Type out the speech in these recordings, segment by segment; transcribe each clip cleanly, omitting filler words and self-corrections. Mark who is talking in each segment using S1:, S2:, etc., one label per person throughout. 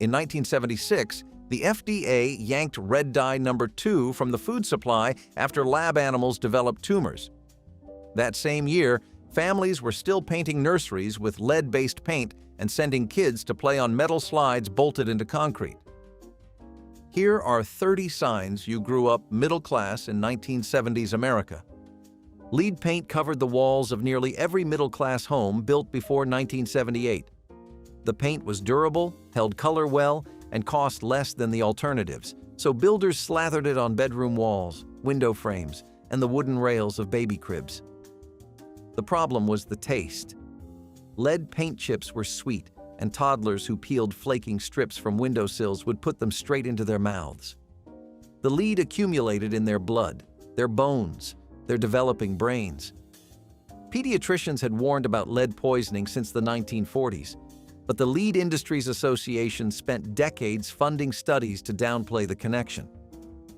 S1: In 1976, the FDA yanked red dye number 2 from the food supply after lab animals developed tumors. That same year, families were still painting nurseries with lead-based paint and sending kids to play on metal slides bolted into concrete. Here are 30 signs you grew up middle class in 1970s America. Lead paint covered the walls of nearly every middle-class home built before 1978. The paint was durable, held color well, and cost less than the alternatives, so builders slathered it on bedroom walls, window frames, and the wooden rails of baby cribs. The problem was the taste. Lead paint chips were sweet, and toddlers who peeled flaking strips from windowsills would put them straight into their mouths. The lead accumulated in their blood, their bones, their developing brains. Pediatricians had warned about lead poisoning since the 1940s, but the Lead Industries Association spent decades funding studies to downplay the connection.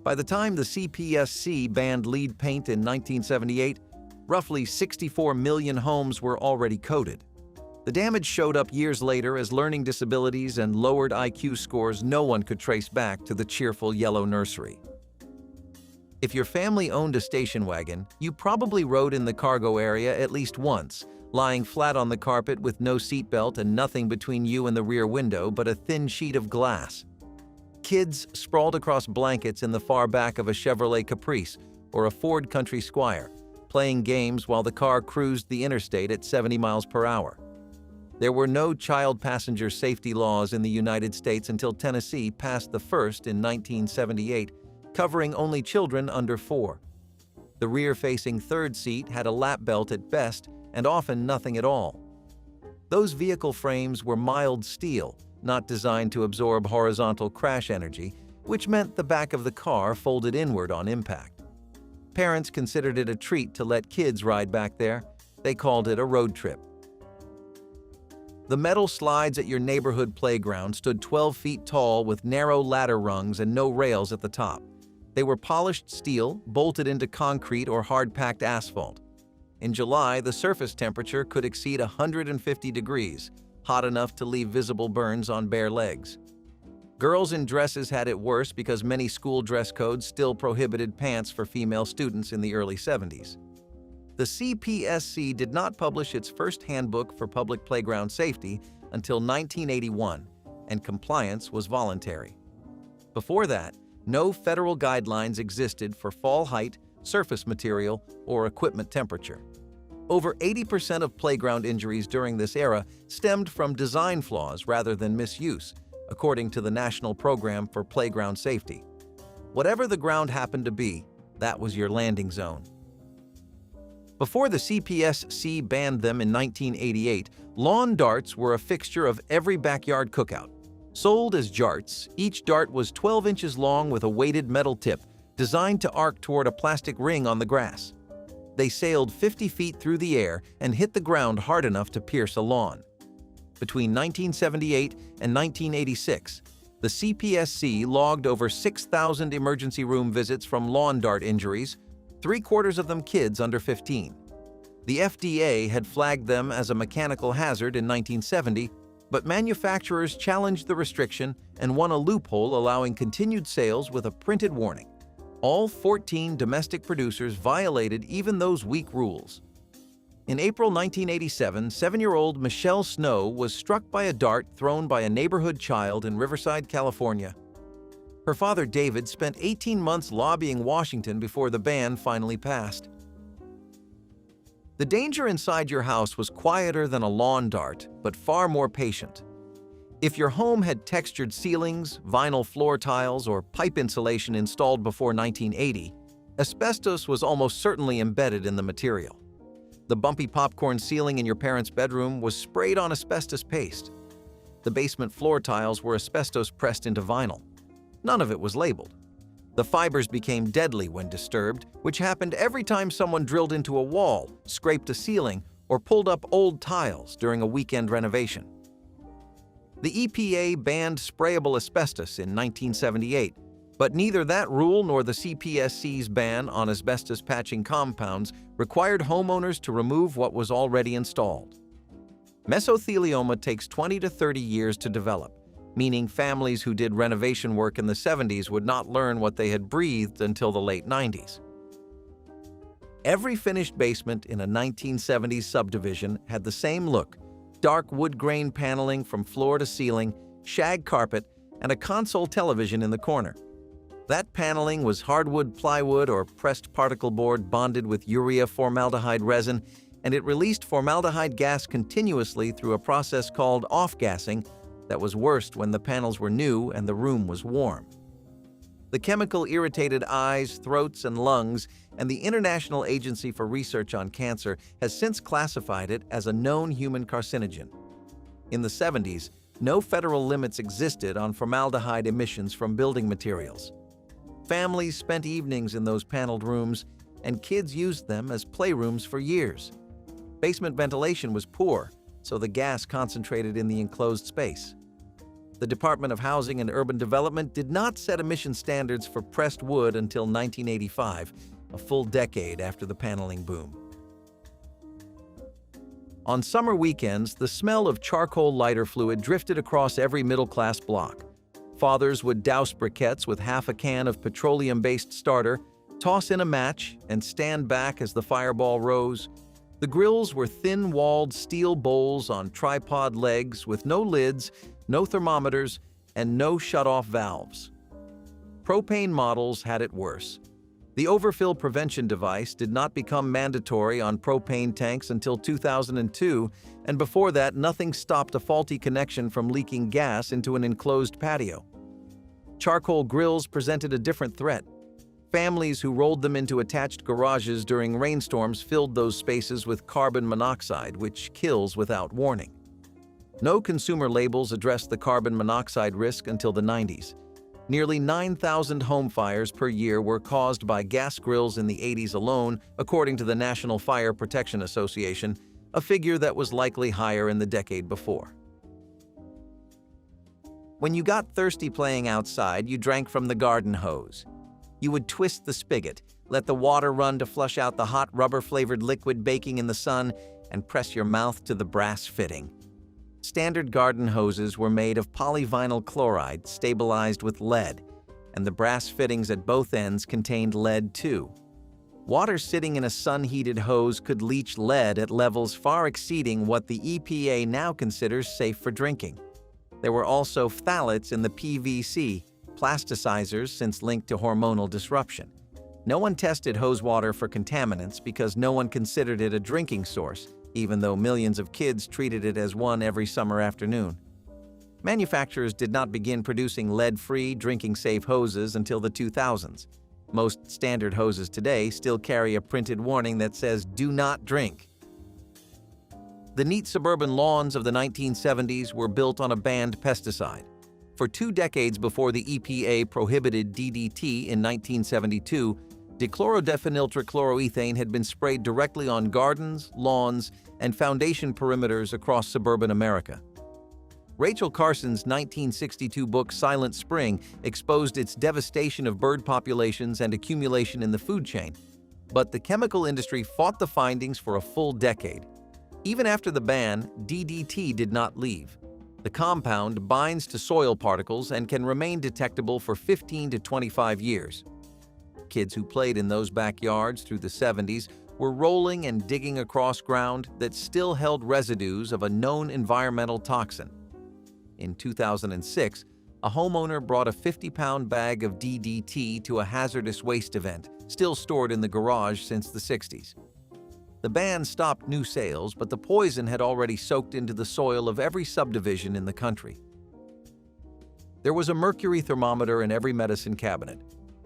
S1: By the time the CPSC banned lead paint in 1978, roughly 64 million homes were already coated. The damage showed up years later as learning disabilities and lowered IQ scores no one could trace back to the cheerful yellow nursery. If your family owned a station wagon, you probably rode in the cargo area at least once, lying flat on the carpet with no seatbelt and nothing between you and the rear window but a thin sheet of glass. Kids sprawled across blankets in the far back of a Chevrolet Caprice or a Ford Country Squire, playing games while the car cruised the interstate at 70 miles per hour. There were no child passenger safety laws in the United States until Tennessee passed the first in 1978, covering only children under 4. The rear-facing third seat had a lap belt at best and often nothing at all. Those vehicle frames were mild steel, not designed to absorb horizontal crash energy, which meant the back of the car folded inward on impact. Parents considered it a treat to let kids ride back there. They called it a road trip. The metal slides at your neighborhood playground stood 12 feet tall with narrow ladder rungs and no rails at the top. They were polished steel, bolted into concrete or hard-packed asphalt. In July, the surface temperature could exceed 150 degrees, hot enough to leave visible burns on bare legs. Girls in dresses had it worse because many school dress codes still prohibited pants for female students in the early 70s. The CPSC did not publish its first handbook for public playground safety until 1981, and compliance was voluntary. Before that, no federal guidelines existed for fall height, surface material, or equipment temperature. Over 80% of playground injuries during this era stemmed from design flaws rather than misuse, according to the National Program for Playground Safety. Whatever the ground happened to be, that was your landing zone. Before the CPSC banned them in 1988, lawn darts were a fixture of every backyard cookout. Sold as jarts, each dart was 12 inches long with a weighted metal tip, designed to arc toward a plastic ring on the grass. They sailed 50 feet through the air and hit the ground hard enough to pierce a lawn. Between 1978 and 1986, the CPSC logged over 6,000 emergency room visits from lawn dart injuries, 3/4 of them kids under 15. The FDA had flagged them as a mechanical hazard in 1970, but manufacturers challenged the restriction and won a loophole allowing continued sales with a printed warning. All 14 domestic producers violated even those weak rules. In April 1987, 7-year-old Michelle Snow was struck by a dart thrown by a neighborhood child in Riverside, California. Her father, David, spent 18 months lobbying Washington before the ban finally passed. The danger inside your house was quieter than a lawn dart, but far more patient. If your home had textured ceilings, vinyl floor tiles, or pipe insulation installed before 1980, asbestos was almost certainly embedded in the material. The bumpy popcorn ceiling in your parents' bedroom was sprayed on asbestos paste. The basement floor tiles were asbestos pressed into vinyl. None of it was labeled. The fibers became deadly when disturbed, which happened every time someone drilled into a wall, scraped a ceiling, or pulled up old tiles during a weekend renovation. The EPA banned sprayable asbestos in 1978, but neither that rule nor the CPSC's ban on asbestos patching compounds required homeowners to remove what was already installed. Mesothelioma takes 20 to 30 years to develop. meaning families who did renovation work in the 70s would not learn what they had breathed until the late 90s. Every finished basement in a 1970s subdivision had the same look: dark wood grain paneling from floor to ceiling, shag carpet, and a console television in the corner. That paneling was hardwood plywood or pressed particle board bonded with urea formaldehyde resin, and it released formaldehyde gas continuously through a process called off-gassing that was worst when the panels were new and the room was warm. The chemical irritated eyes, throats, and lungs, and the International Agency for Research on Cancer has since classified it as a known human carcinogen. In the 70s, no federal limits existed on formaldehyde emissions from building materials. Families spent evenings in those paneled rooms, and kids used them as playrooms for years. Basement ventilation was poor, so the gas concentrated in the enclosed space. The Department of Housing and Urban Development did not set emission standards for pressed wood until 1985, a full decade after the paneling boom. On summer weekends, the smell of charcoal lighter fluid drifted across every middle-class block. Fathers would douse briquettes with half a can of petroleum-based starter, toss in a match, and stand back as the fireball rose. The grills were thin-walled steel bowls on tripod legs with no lids, no thermometers, and no shut-off valves. Propane models had it worse. The overfill prevention device did not become mandatory on propane tanks until 2002, and before that, nothing stopped a faulty connection from leaking gas into an enclosed patio. Charcoal grills presented a different threat. Families who rolled them into attached garages during rainstorms filled those spaces with carbon monoxide, which kills without warning. No consumer labels addressed the carbon monoxide risk until the 90s. Nearly 9,000 home fires per year were caused by gas grills in the 80s alone, according to the National Fire Protection Association, a figure that was likely higher in the decade before. When you got thirsty playing outside, you drank from the garden hose. You would twist the spigot, let the water run to flush out the hot rubber-flavored liquid baking in the sun, and press your mouth to the brass fitting. Standard garden hoses were made of polyvinyl chloride stabilized with lead, and the brass fittings at both ends contained lead too. Water sitting in a sun-heated hose could leach lead at levels far exceeding what the EPA now considers safe for drinking. There were also phthalates in the PVC, plasticizers since linked to hormonal disruption. No one tested hose water for contaminants because no one considered it a drinking source, even though millions of kids treated it as one every summer afternoon. Manufacturers did not begin producing lead-free, drinking-safe hoses until the 2000s. Most standard hoses today still carry a printed warning that says, "Do not drink." The neat suburban lawns of the 1970s were built on a banned pesticide. For 2 decades before the EPA prohibited DDT in 1972, dichlorodephényltrichloroethane had been sprayed directly on gardens, lawns, and foundation perimeters across suburban America. Rachel Carson's 1962 book Silent Spring exposed its devastation of bird populations and accumulation in the food chain, but the chemical industry fought the findings for a full decade. Even after the ban, DDT did not leave. The compound binds to soil particles and can remain detectable for 15 to 25 years. Kids who played in those backyards through the 70s were rolling and digging across ground that still held residues of a known environmental toxin. In 2006, a homeowner brought a 50-pound bag of DDT to a hazardous waste event, still stored in the garage since the 60s. The ban stopped new sales, but the poison had already soaked into the soil of every subdivision in the country. There was a mercury thermometer in every medicine cabinet,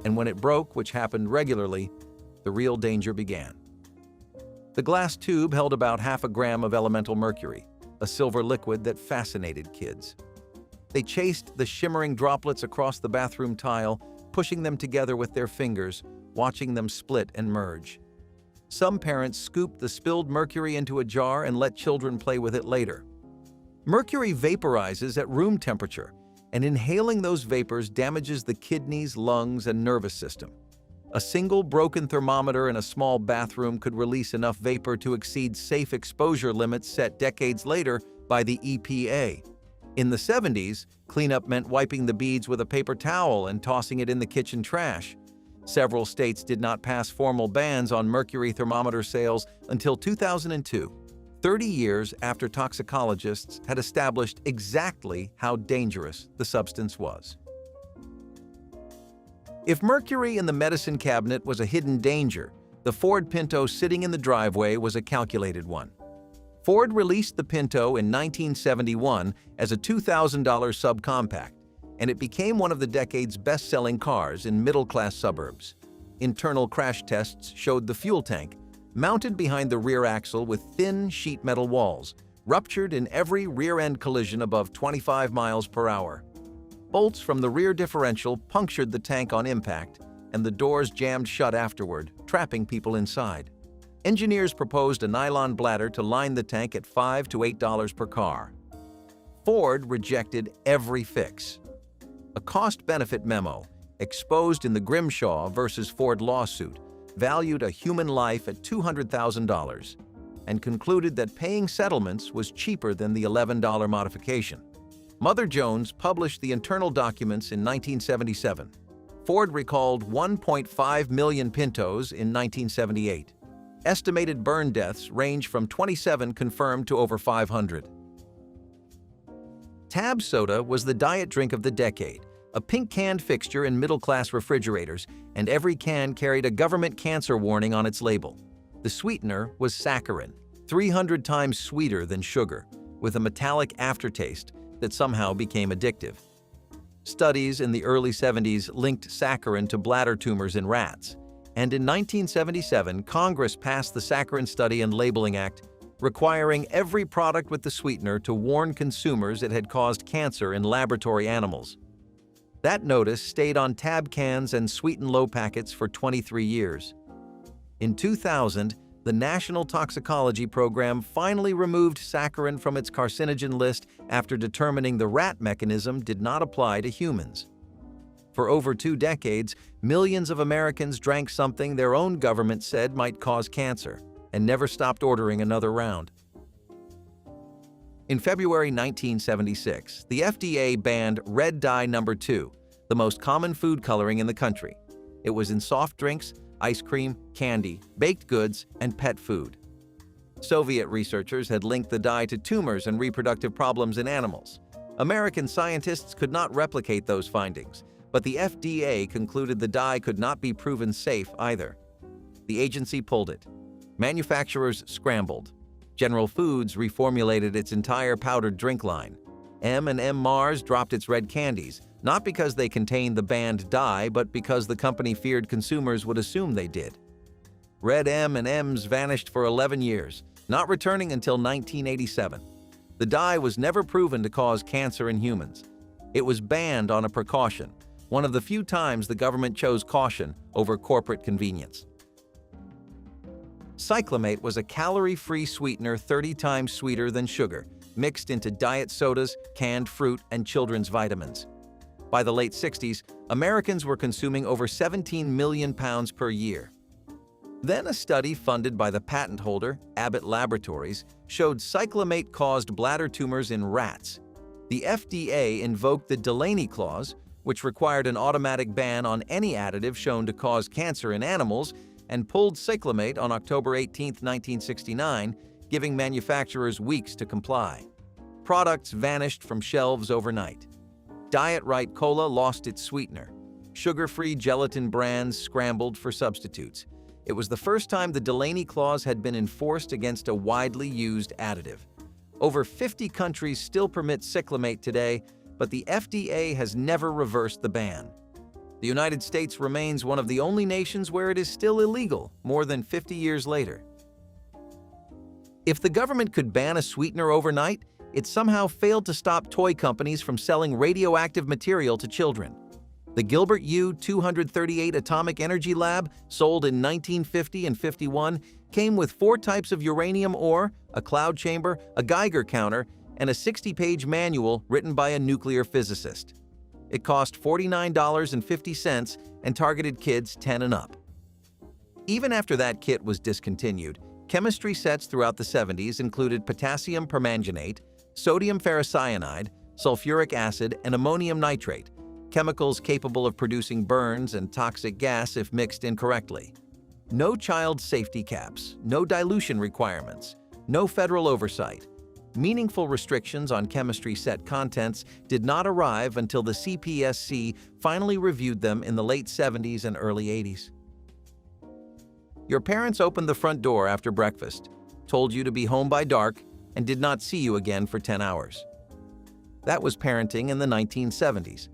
S1: and when it broke, which happened regularly, the real danger began. The glass tube held about half a gram of elemental mercury, a silver liquid that fascinated kids. They chased the shimmering droplets across the bathroom tile, pushing them together with their fingers, watching them split and merge. Some parents scooped the spilled mercury into a jar and let children play with it later. Mercury vaporizes at room temperature, and inhaling those vapors damages the kidneys, lungs, and nervous system. A single broken thermometer in a small bathroom could release enough vapor to exceed safe exposure limits set decades later by the EPA. In the 70s, cleanup meant wiping the beads with a paper towel and tossing it in the kitchen trash. Several states did not pass formal bans on mercury thermometer sales until 2002, 30 years after toxicologists had established exactly how dangerous the substance was. If mercury in the medicine cabinet was a hidden danger, the Ford Pinto sitting in the driveway was a calculated one. Ford released the Pinto in 1971 as a $2,000 subcompact, and it became one of the decade's best-selling cars in middle-class suburbs. Internal crash tests showed the fuel tank, mounted behind the rear axle with thin sheet metal walls, ruptured in every rear-end collision above 25 miles per hour. Bolts from the rear differential punctured the tank on impact, and the doors jammed shut afterward, trapping people inside. Engineers proposed a nylon bladder to line the tank at $5 to $8 per car. Ford rejected every fix. A cost-benefit memo, exposed in the Grimshaw versus Ford lawsuit, valued a human life at $200,000 and concluded that paying settlements was cheaper than the $11 modification. Mother Jones published the internal documents in 1977. Ford recalled 1.5 million Pintos in 1978. Estimated burn deaths range from 27 confirmed to over 500. Tab soda was the diet drink of the decade, a pink-canned fixture in middle-class refrigerators, and every can carried a government cancer warning on its label. The sweetener was saccharin, 300 times sweeter than sugar, with a metallic aftertaste that somehow became addictive. Studies in the early 70s linked saccharin to bladder tumors in rats, and in 1977, Congress passed the Saccharin Study and Labeling Act, requiring every product with the sweetener to warn consumers it had caused cancer in laboratory animals. That notice stayed on tab cans and Sweet and Low packets for 23 years. In 2000, the National Toxicology Program finally removed saccharin from its carcinogen list after determining the rat mechanism did not apply to humans. For over 2 decades, millions of Americans drank something their own government said might cause cancer, and never stopped ordering another round. In February 1976, the FDA banned red dye number 2, the most common food coloring in the country. It was in soft drinks, ice cream, candy, baked goods, and pet food. Soviet researchers had linked the dye to tumors and reproductive problems in animals. American scientists could not replicate those findings, but the FDA concluded the dye could not be proven safe either. The agency pulled it. Manufacturers scrambled. General Foods reformulated its entire powdered drink line. M&M Mars dropped its red candies, not because they contained the banned dye, but because the company feared consumers would assume they did. Red M&Ms vanished for 11 years, not returning until 1987. The dye was never proven to cause cancer in humans. It was banned on a precaution, one of the few times the government chose caution over corporate convenience. Cyclamate was a calorie-free sweetener 30 times sweeter than sugar, mixed into diet sodas, canned fruit, and children's vitamins. By the late 60s, Americans were consuming over 17 million pounds per year. Then a study funded by the patent holder, Abbott Laboratories, showed cyclamate caused bladder tumors in rats. The FDA invoked the Delaney Clause, which required an automatic ban on any additive shown to cause cancer in animals, and pulled cyclamate on October 18, 1969, giving manufacturers weeks to comply. Products vanished from shelves overnight. Diet Right Cola lost its sweetener. Sugar-free gelatin brands scrambled for substitutes. It was the first time the Delaney Clause had been enforced against a widely used additive. Over 50 countries still permit cyclamate today, but the FDA has never reversed the ban. The United States remains one of the only nations where it is still illegal more than 50 years later. If the government could ban a sweetener overnight, it somehow failed to stop toy companies from selling radioactive material to children. The Gilbert U-238 Atomic Energy Lab, sold in 1950 and 51, came with 4 types of uranium ore, a cloud chamber, a Geiger counter, and a 60-page manual written by a nuclear physicist. It cost $49.50 and targeted kids 10 and up. Even after that kit was discontinued, chemistry sets throughout the 70s included potassium permanganate, sodium ferrocyanide, sulfuric acid, and ammonium nitrate, chemicals capable of producing burns and toxic gas if mixed incorrectly. No child safety caps, no dilution requirements, no federal oversight. Meaningful restrictions on chemistry set contents did not arrive until the CPSC finally reviewed them in the late 70s and early 80s. Your parents opened the front door after breakfast, told you to be home by dark, and did not see you again for 10 hours. That was parenting in the 1970s.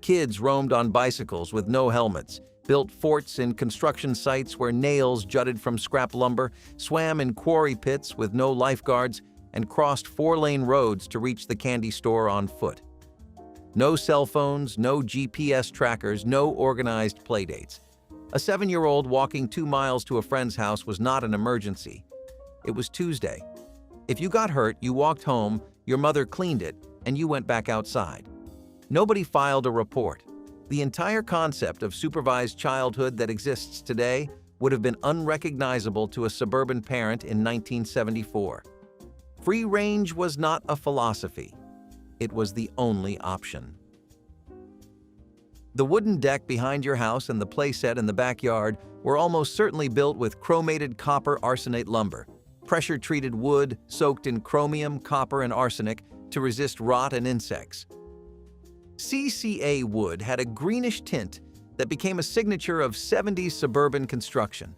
S1: Kids roamed on bicycles with no helmets, built forts in construction sites where nails jutted from scrap lumber, swam in quarry pits with no lifeguards, and crossed 4-lane roads to reach the candy store on foot. No cell phones, no GPS trackers, no organized playdates. A 7-year-old walking 2 miles to a friend's house was not an emergency. It was Tuesday. If you got hurt, you walked home, your mother cleaned it, and you went back outside. Nobody filed a report. The entire concept of supervised childhood that exists today would have been unrecognizable to a suburban parent in 1974. Free range was not a philosophy. It was the only option. The wooden deck behind your house and the playset in the backyard were almost certainly built with chromated copper arsenate lumber, pressure-treated wood soaked in chromium, copper, and arsenic to resist rot and insects. CCA wood had a greenish tint that became a signature of 70s suburban construction.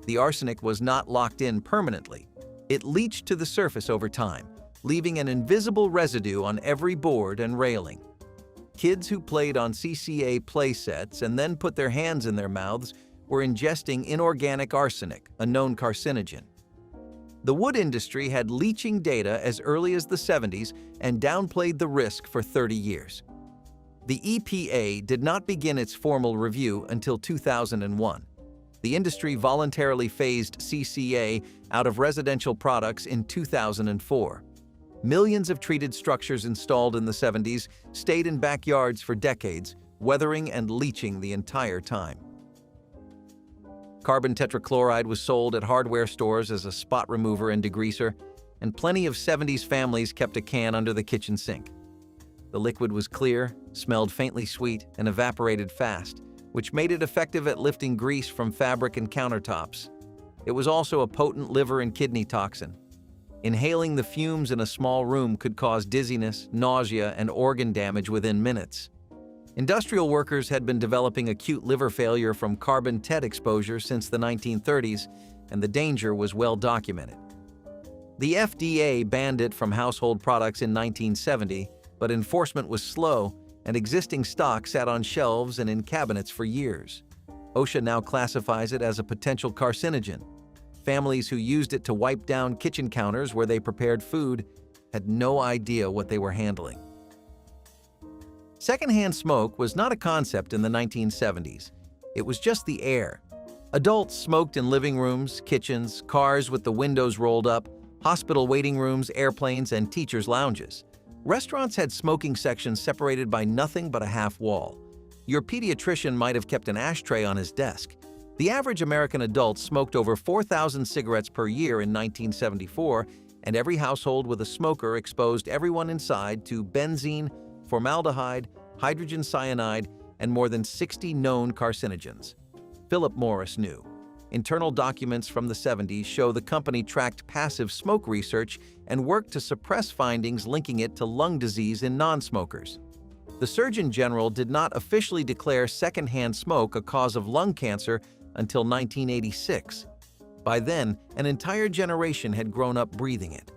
S1: The arsenic was not locked in permanently. It leached to the surface over time, leaving an invisible residue on every board and railing. Kids who played on CCA playsets and then put their hands in their mouths were ingesting inorganic arsenic, a known carcinogen. The wood industry had leaching data as early as the 70s and downplayed the risk for 30 years. The EPA did not begin its formal review until 2001. The industry voluntarily phased CCA out of residential products in 2004. Millions of treated structures installed in the 70s stayed in backyards for decades, weathering and leaching the entire time. Carbon tetrachloride was sold at hardware stores as a spot remover and degreaser, and plenty of 70s families kept a can under the kitchen sink. The liquid was clear, smelled faintly sweet, and evaporated fast, which made it effective at lifting grease from fabric and countertops. It was also a potent liver and kidney toxin. Inhaling the fumes in a small room could cause dizziness, nausea, and organ damage within minutes. Industrial workers had been developing acute liver failure from carbon tet exposure since the 1930s, and the danger was well documented. The FDA banned it from household products in 1970, but enforcement was slow, and existing stock sat on shelves and in cabinets for years. OSHA now classifies it as a potential carcinogen. Families who used it to wipe down kitchen counters where they prepared food had no idea what they were handling. Secondhand smoke was not a concept in the 1970s. It was just the air. Adults smoked in living rooms, kitchens, cars with the windows rolled up, hospital waiting rooms, airplanes, and teachers' lounges. Restaurants had smoking sections separated by nothing but a half wall. Your pediatrician might have kept an ashtray on his desk. The average American adult smoked over 4,000 cigarettes per year in 1974, and every household with a smoker exposed everyone inside to benzene, formaldehyde, hydrogen cyanide, and more than 60 known carcinogens. Philip Morris knew. Internal documents from the 70s show the company tracked passive smoke research and worked to suppress findings linking it to lung disease in non-smokers. The Surgeon General did not officially declare secondhand smoke a cause of lung cancer until 1986. By then, an entire generation had grown up breathing it.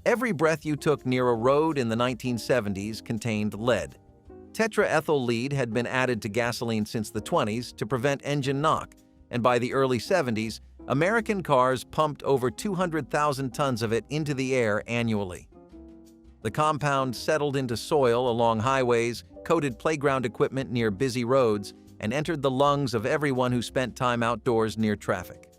S1: Every breath you took near a road in the 1970s contained lead. Tetraethyl lead had been added to gasoline since the 20s to prevent engine knock, and by the early 70s, American cars pumped over 200,000 tons of it into the air annually. The compound settled into soil along highways, coated playground equipment near busy roads, and entered the lungs of everyone who spent time outdoors near traffic.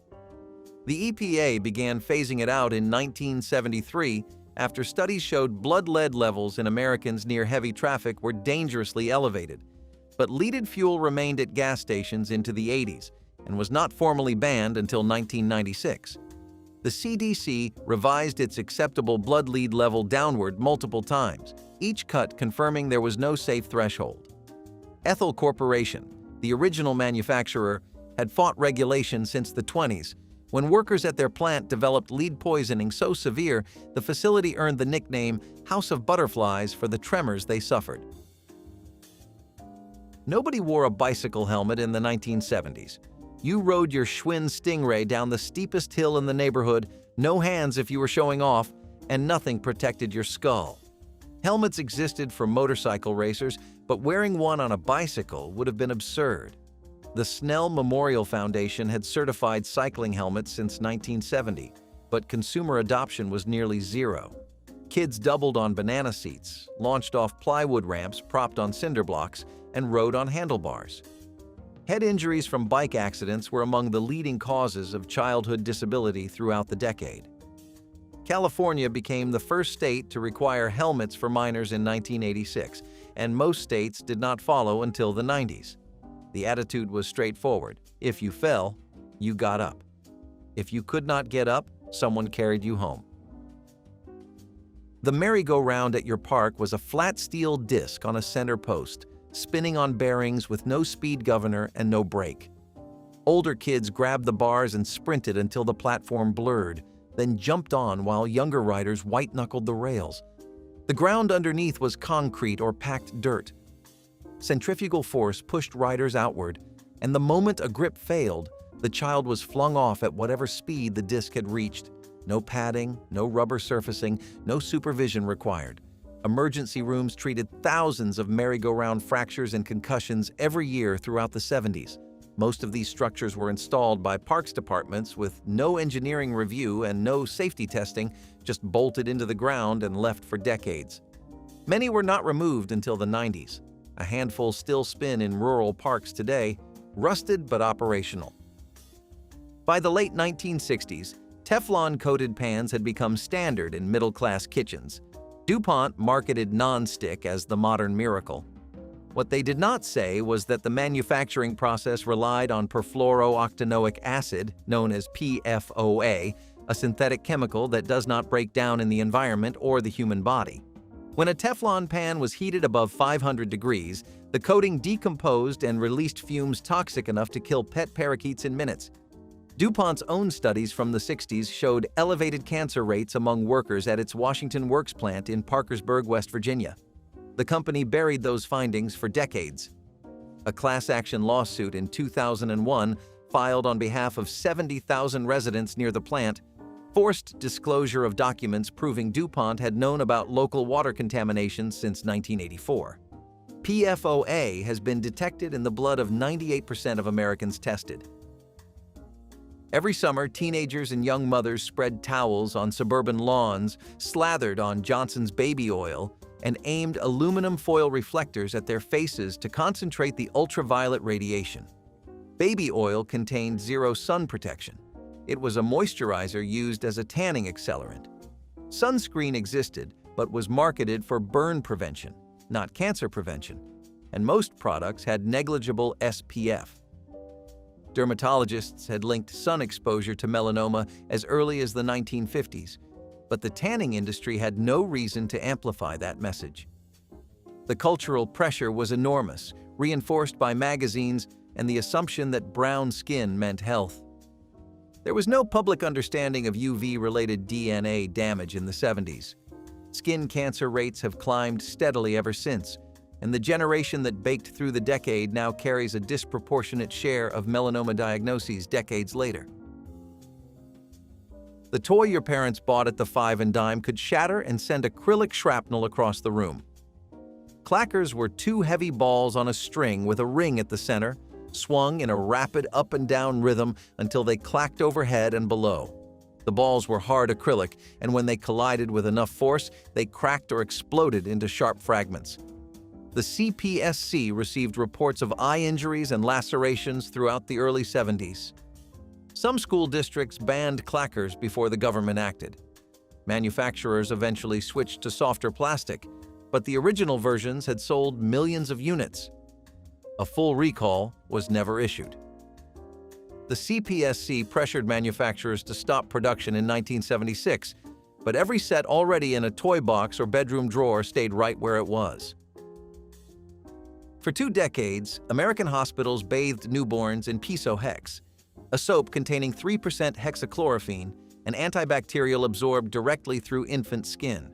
S1: The EPA began phasing it out in 1973 after studies showed blood lead levels in Americans near heavy traffic were dangerously elevated. But leaded fuel remained at gas stations into the 80s and was not formally banned until 1996. The CDC revised its acceptable blood lead level downward multiple times, each cut confirming there was no safe threshold. Ethyl Corporation, the original manufacturer, had fought regulation since the 20s. When workers at their plant developed lead poisoning so severe, the facility earned the nickname House of Butterflies for the tremors they suffered. Nobody wore a bicycle helmet in the 1970s. You rode your Schwinn Stingray down the steepest hill in the neighborhood, no hands if you were showing off, and nothing protected your skull. Helmets existed for motorcycle racers, but wearing one on a bicycle would have been absurd. The Snell Memorial Foundation had certified cycling helmets since 1970, but consumer adoption was nearly zero. Kids doubled on banana seats, launched off plywood ramps propped on cinder blocks, and rode on handlebars. Head injuries from bike accidents were among the leading causes of childhood disability throughout the decade. California became the first state to require helmets for minors in 1986, and most states did not follow until the 90s. The attitude was straightforward. If you fell, you got up. If you could not get up, someone carried you home. The merry-go-round at your park was a flat steel disc on a center post, spinning on bearings with no speed governor and no brake. Older kids grabbed the bars and sprinted until the platform blurred, then jumped on while younger riders white-knuckled the rails. The ground underneath was concrete or packed dirt. Centrifugal force pushed riders outward, and the moment a grip failed, the child was flung off at whatever speed the disc had reached. No padding, no rubber surfacing, no supervision required. Emergency rooms treated thousands of merry-go-round fractures and concussions every year throughout the 70s. Most of these structures were installed by parks departments with no engineering review and no safety testing, just bolted into the ground and left for decades. Many were not removed until the 90s. A handful still spin in rural parks today, rusted but operational. By the late 1960s, Teflon-coated pans had become standard in middle-class kitchens. DuPont marketed Nonstick as the modern miracle. What they did not say was that the manufacturing process relied on perfluorooctanoic acid, known as PFOA, a synthetic chemical that does not break down in the environment or the human body. When a Teflon pan was heated above 500 degrees, the coating decomposed and released fumes toxic enough to kill pet parakeets in minutes. DuPont's own studies from the 60s showed elevated cancer rates among workers at its Washington Works plant in Parkersburg, West Virginia. The company buried those findings for decades. A class-action lawsuit in 2001, filed on behalf of 70,000 residents near the plant, forced disclosure of documents proving DuPont had known about local water contamination since 1984. PFOA has been detected in the blood of 98% of Americans tested. Every summer, teenagers and young mothers spread towels on suburban lawns, slathered on Johnson's baby oil, and aimed aluminum foil reflectors at their faces to concentrate the ultraviolet radiation. Baby oil contained zero sun protection. It was a moisturizer used as a tanning accelerant. Sunscreen existed, but was marketed for burn prevention, not cancer prevention, and most products had negligible SPF. Dermatologists had linked sun exposure to melanoma as early as the 1950s, but the tanning industry had no reason to amplify that message. The cultural pressure was enormous, reinforced by magazines and the assumption that brown skin meant health. There was no public understanding of UV-related DNA damage in the 70s. Skin cancer rates have climbed steadily ever since, and the generation that baked through the decade now carries a disproportionate share of melanoma diagnoses decades later. The toy your parents bought at the Five and Dime could shatter and send acrylic shrapnel across the room. Clackers were two heavy balls on a string with a ring at the center, swung in a rapid up and down rhythm until they clacked overhead and below. The balls were hard acrylic, and when they collided with enough force, they cracked or exploded into sharp fragments. The CPSC received reports of eye injuries and lacerations throughout the early 70s. Some school districts banned clackers before the government acted. Manufacturers eventually switched to softer plastic, but the original versions had sold millions of units. A full recall was never issued. The CPSC pressured manufacturers to stop production in 1976, but every set already in a toy box or bedroom drawer stayed right where it was. For 2 decades, American hospitals bathed newborns in Piso-Hex, a soap containing 3% hexachlorophene, an antibacterial absorbed directly through infant skin.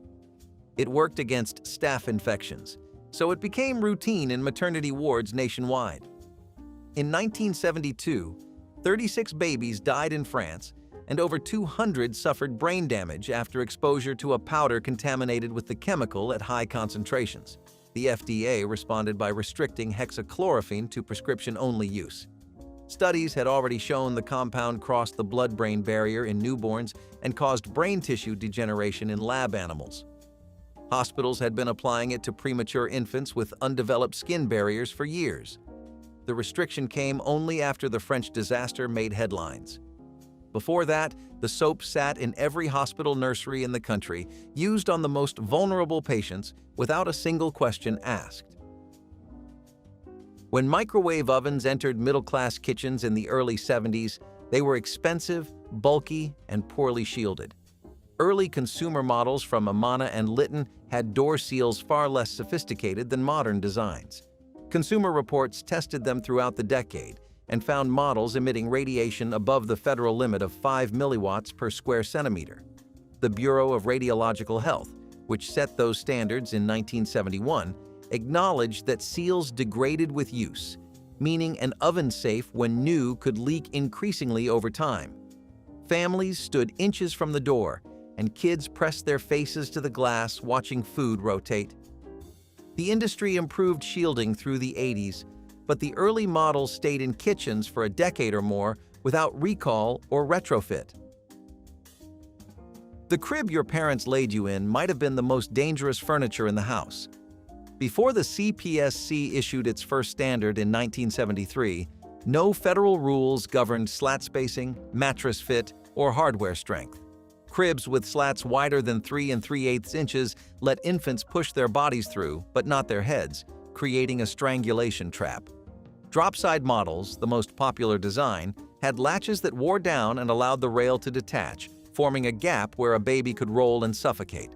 S1: It worked against staph infections, so it became routine in maternity wards nationwide. In 1972, 36 babies died in France, and over 200 suffered brain damage after exposure to a powder contaminated with the chemical at high concentrations. The FDA responded by restricting hexachlorophene to prescription-only use. Studies had already shown the compound crossed the blood-brain barrier in newborns and caused brain tissue degeneration in lab animals. Hospitals had been applying it to premature infants with undeveloped skin barriers for years. The restriction came only after the French disaster made headlines. Before that, the soap sat in every hospital nursery in the country, used on the most vulnerable patients without a single question asked. When microwave ovens entered middle-class kitchens in the early 70s, they were expensive, bulky, and poorly shielded. Early consumer models from Amana and Lipton had door seals far less sophisticated than modern designs. Consumer Reports tested them throughout the decade and found models emitting radiation above the federal limit of 5 milliwatts per square centimeter. The Bureau of Radiological Health, which set those standards in 1971, acknowledged that seals degraded with use, meaning an oven safe when new could leak increasingly over time. Families stood inches from the door, and kids pressed their faces to the glass watching food rotate. The industry improved shielding through the 80s, but the early models stayed in kitchens for a decade or more without recall or retrofit. The crib your parents laid you in might have been the most dangerous furniture in the house. Before the CPSC issued its first standard in 1973, no federal rules governed slat spacing, mattress fit, or hardware strength. Cribs with slats wider than 3 3/8 inches let infants push their bodies through, but not their heads, creating a strangulation trap. Dropside models, the most popular design, had latches that wore down and allowed the rail to detach, forming a gap where a baby could roll and suffocate.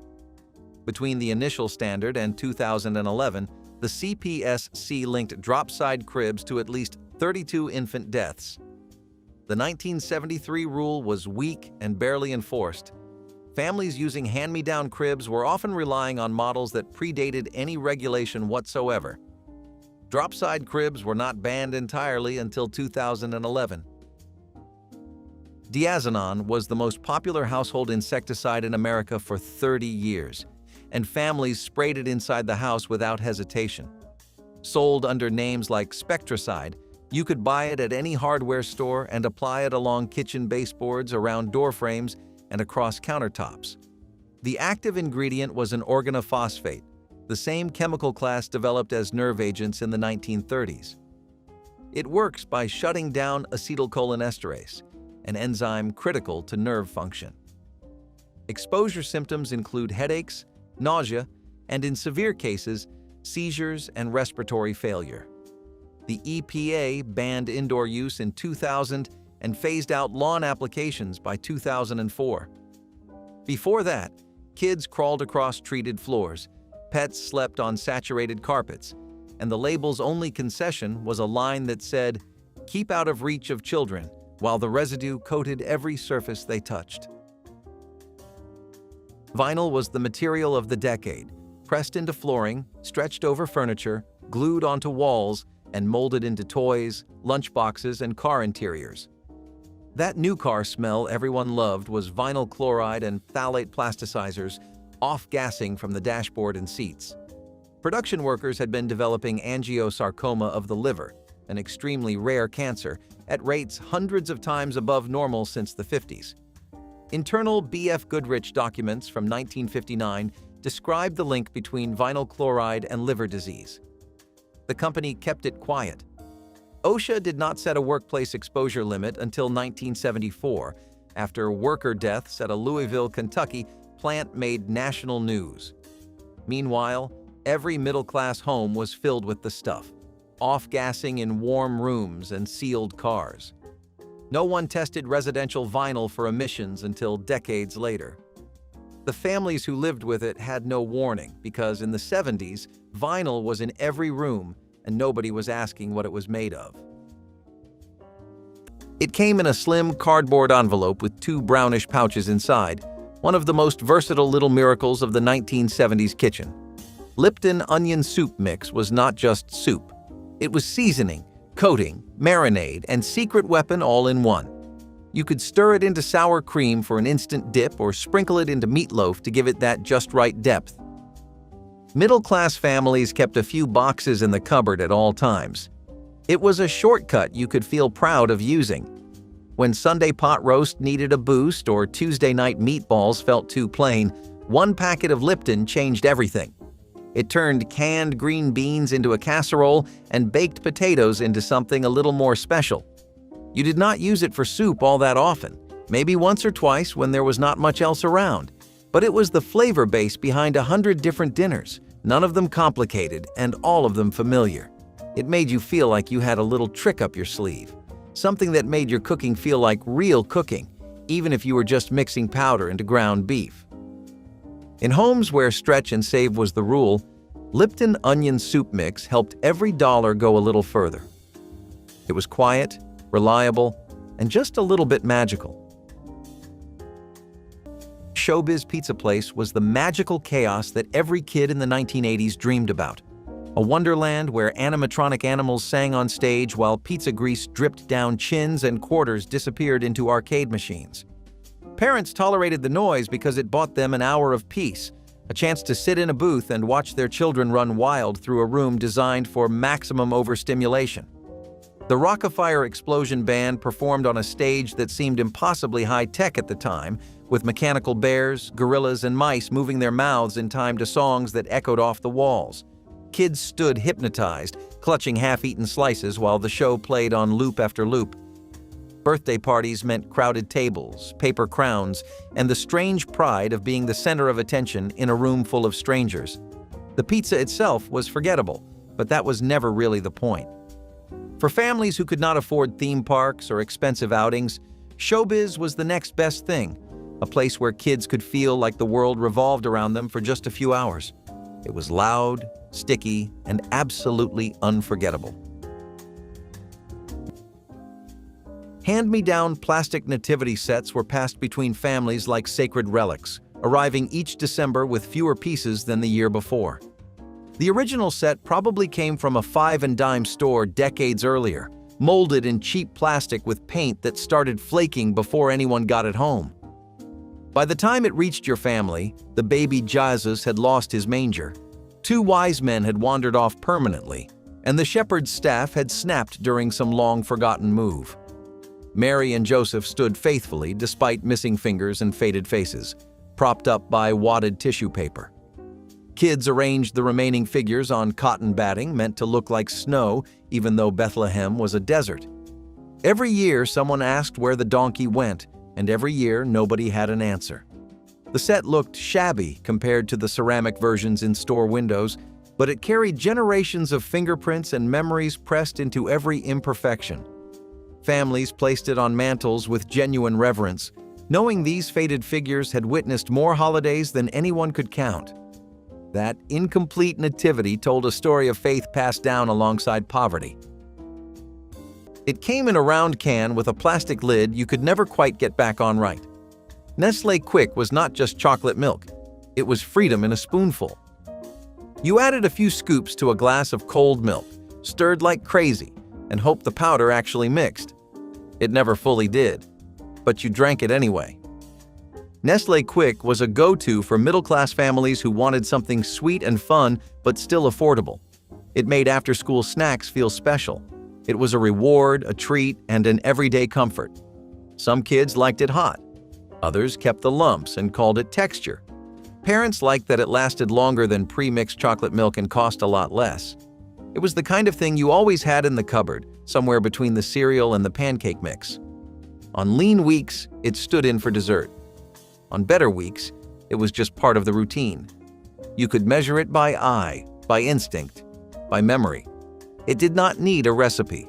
S1: Between the initial standard and 2011, the CPSC linked dropside cribs to at least 32 infant deaths. The 1973 rule was weak and barely enforced. Families using hand-me-down cribs were often relying on models that predated any regulation whatsoever. Dropside cribs were not banned entirely until 2011. Diazinon was the most popular household insecticide in America for 30 years, and families sprayed it inside the house without hesitation. Sold under names like Spectracide, you could buy it at any hardware store and apply it along kitchen baseboards, around door frames, and across countertops. The active ingredient was an organophosphate, the same chemical class developed as nerve agents in the 1930s. It works by shutting down acetylcholinesterase, an enzyme critical to nerve function. Exposure symptoms include headaches, nausea, and in severe cases, seizures and respiratory failure. The EPA banned indoor use in 2000 and phased out lawn applications by 2004. Before that, kids crawled across treated floors, pets slept on saturated carpets, and the label's only concession was a line that said, "Keep out of reach of children," while the residue coated every surface they touched. Vinyl was the material of the decade, pressed into flooring, stretched over furniture, glued onto walls, and molded into toys, lunchboxes, and car interiors. That new car smell everyone loved was vinyl chloride and phthalate plasticizers, off-gassing from the dashboard and seats. Production workers had been developing angiosarcoma of the liver, an extremely rare cancer, at rates hundreds of times above normal since the 50s. Internal B.F. Goodrich documents from 1959 describe the link between vinyl chloride and liver disease. The company kept it quiet. OSHA did not set a workplace exposure limit until 1974, after worker deaths at a Louisville, Kentucky plant made national news. Meanwhile, every middle-class home was filled with the stuff, off-gassing in warm rooms and sealed cars. No one tested residential vinyl for emissions until decades later. The families who lived with it had no warning because in the 70s, vinyl was in every room and nobody was asking what it was made of. It came in a slim cardboard envelope with 2 brownish pouches inside, one of the most versatile little miracles of the 1970s kitchen. Lipton onion soup mix was not just soup. It was seasoning, coating, marinade, and secret weapon all in one. You could stir it into sour cream for an instant dip or sprinkle it into meatloaf to give it that just right depth. Middle-class families kept a few boxes in the cupboard at all times. It was a shortcut you could feel proud of using. When Sunday pot roast needed a boost or Tuesday night meatballs felt too plain, one packet of Lipton changed everything. It turned canned green beans into a casserole and baked potatoes into something a little more special. You did not use it for soup all that often, maybe once or twice when there was not much else around. But it was the flavor base behind 100 different dinners, none of them complicated and all of them familiar. It made you feel like you had a little trick up your sleeve, something that made your cooking feel like real cooking, even if you were just mixing powder into ground beef. In homes where stretch and save was the rule, Lipton onion soup mix helped every dollar go a little further. It was quiet, reliable, and just a little bit magical. Showbiz Pizza Place was the magical chaos that every kid in the 1980s dreamed about. A wonderland where animatronic animals sang on stage while pizza grease dripped down chins and quarters disappeared into arcade machines. Parents tolerated the noise because it bought them an hour of peace, a chance to sit in a booth and watch their children run wild through a room designed for maximum overstimulation. The Rockafire Explosion Band performed on a stage that seemed impossibly high-tech at the time, with mechanical bears, gorillas, and mice moving their mouths in time to songs that echoed off the walls. Kids stood hypnotized, clutching half-eaten slices while the show played on loop after loop. Birthday parties meant crowded tables, paper crowns, and the strange pride of being the center of attention in a room full of strangers. The pizza itself was forgettable, but that was never really the point. For families who could not afford theme parks or expensive outings, Showbiz was the next best thing, a place where kids could feel like the world revolved around them for just a few hours. It was loud, sticky, and absolutely unforgettable. Hand-me-down plastic nativity sets were passed between families like sacred relics, arriving each December with fewer pieces than the year before. The original set probably came from a five-and-dime store decades earlier, molded in cheap plastic with paint that started flaking before anyone got it home. By the time it reached your family, the baby Jesus had lost his manger, 2 wise men had wandered off permanently, and the shepherd's staff had snapped during some long-forgotten move. Mary and Joseph stood faithfully despite missing fingers and faded faces, propped up by wadded tissue paper. Kids arranged the remaining figures on cotton batting meant to look like snow, even though Bethlehem was a desert. Every year, someone asked where the donkey went, and every year, nobody had an answer. The set looked shabby compared to the ceramic versions in store windows, but it carried generations of fingerprints and memories pressed into every imperfection. Families placed it on mantles with genuine reverence, knowing these faded figures had witnessed more holidays than anyone could count. That incomplete nativity told a story of faith passed down alongside poverty. It came in a round can with a plastic lid you could never quite get back on right. Nestle Quik was not just chocolate milk, it was freedom in a spoonful. You added a few scoops to a glass of cold milk, stirred like crazy, and hoped the powder actually mixed. It never fully did, but you drank it anyway. Nestle Quik was a go-to for middle-class families who wanted something sweet and fun but still affordable. It made after-school snacks feel special. It was a reward, a treat, and an everyday comfort. Some kids liked it hot. Others kept the lumps and called it texture. Parents liked that it lasted longer than pre-mixed chocolate milk and cost a lot less. It was the kind of thing you always had in the cupboard, somewhere between the cereal and the pancake mix. On lean weeks, it stood in for dessert. On better weeks, it was just part of the routine. You could measure it by eye, by instinct, by memory. It did not need a recipe.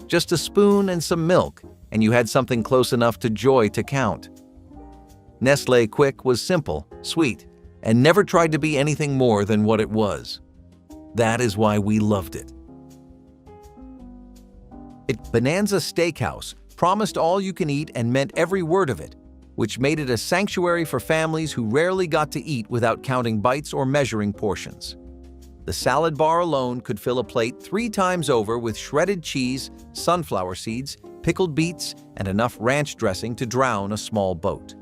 S1: Just a spoon and some milk, and you had something close enough to joy to count. Nestle Quik was simple, sweet, and never tried to be anything more than what it was. That is why we loved it. Bonanza Steakhouse promised all you can eat and meant every word of it, which made it a sanctuary for families who rarely got to eat without counting bites or measuring portions. The salad bar alone could fill a plate 3 times over with shredded cheese, sunflower seeds, pickled beets, and enough ranch dressing to drown a small boat.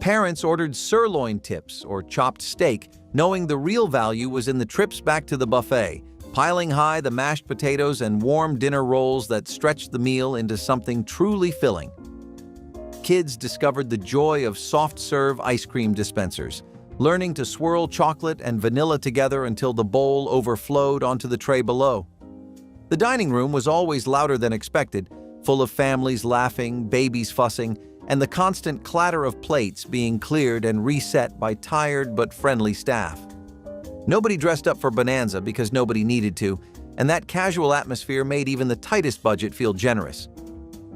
S1: Parents ordered sirloin tips or chopped steak, knowing the real value was in the trips back to the buffet, piling high the mashed potatoes and warm dinner rolls that stretched the meal into something truly filling. Kids discovered the joy of soft-serve ice cream dispensers, learning to swirl chocolate and vanilla together until the bowl overflowed onto the tray below. The dining room was always louder than expected, full of families laughing, babies fussing, and the constant clatter of plates being cleared and reset by tired but friendly staff. Nobody dressed up for Bonanza because nobody needed to, and that casual atmosphere made even the tightest budget feel generous.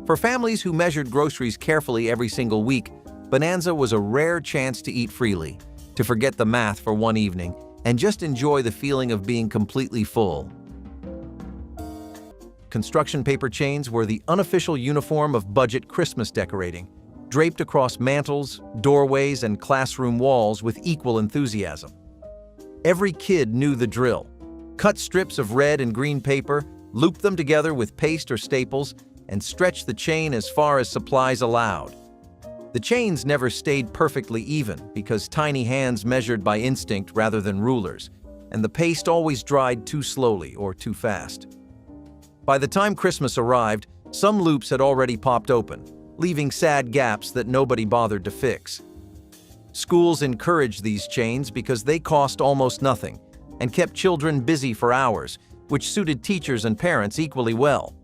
S1: For families who measured groceries carefully every single week, Bonanza was a rare chance to eat freely, to forget the math for one evening, and just enjoy the feeling of being completely full. Construction paper chains were the unofficial uniform of budget Christmas decorating, draped across mantels, doorways, and classroom walls with equal enthusiasm. Every kid knew the drill. Cut strips of red and green paper, loop them together with paste or staples, and stretch the chain as far as supplies allowed. The chains never stayed perfectly even because tiny hands measured by instinct rather than rulers, and the paste always dried too slowly or too fast. By the time Christmas arrived, some loops had already popped open, leaving sad gaps that nobody bothered to fix. Schools encouraged these chains because they cost almost nothing and kept children busy for hours, which suited teachers and parents equally well.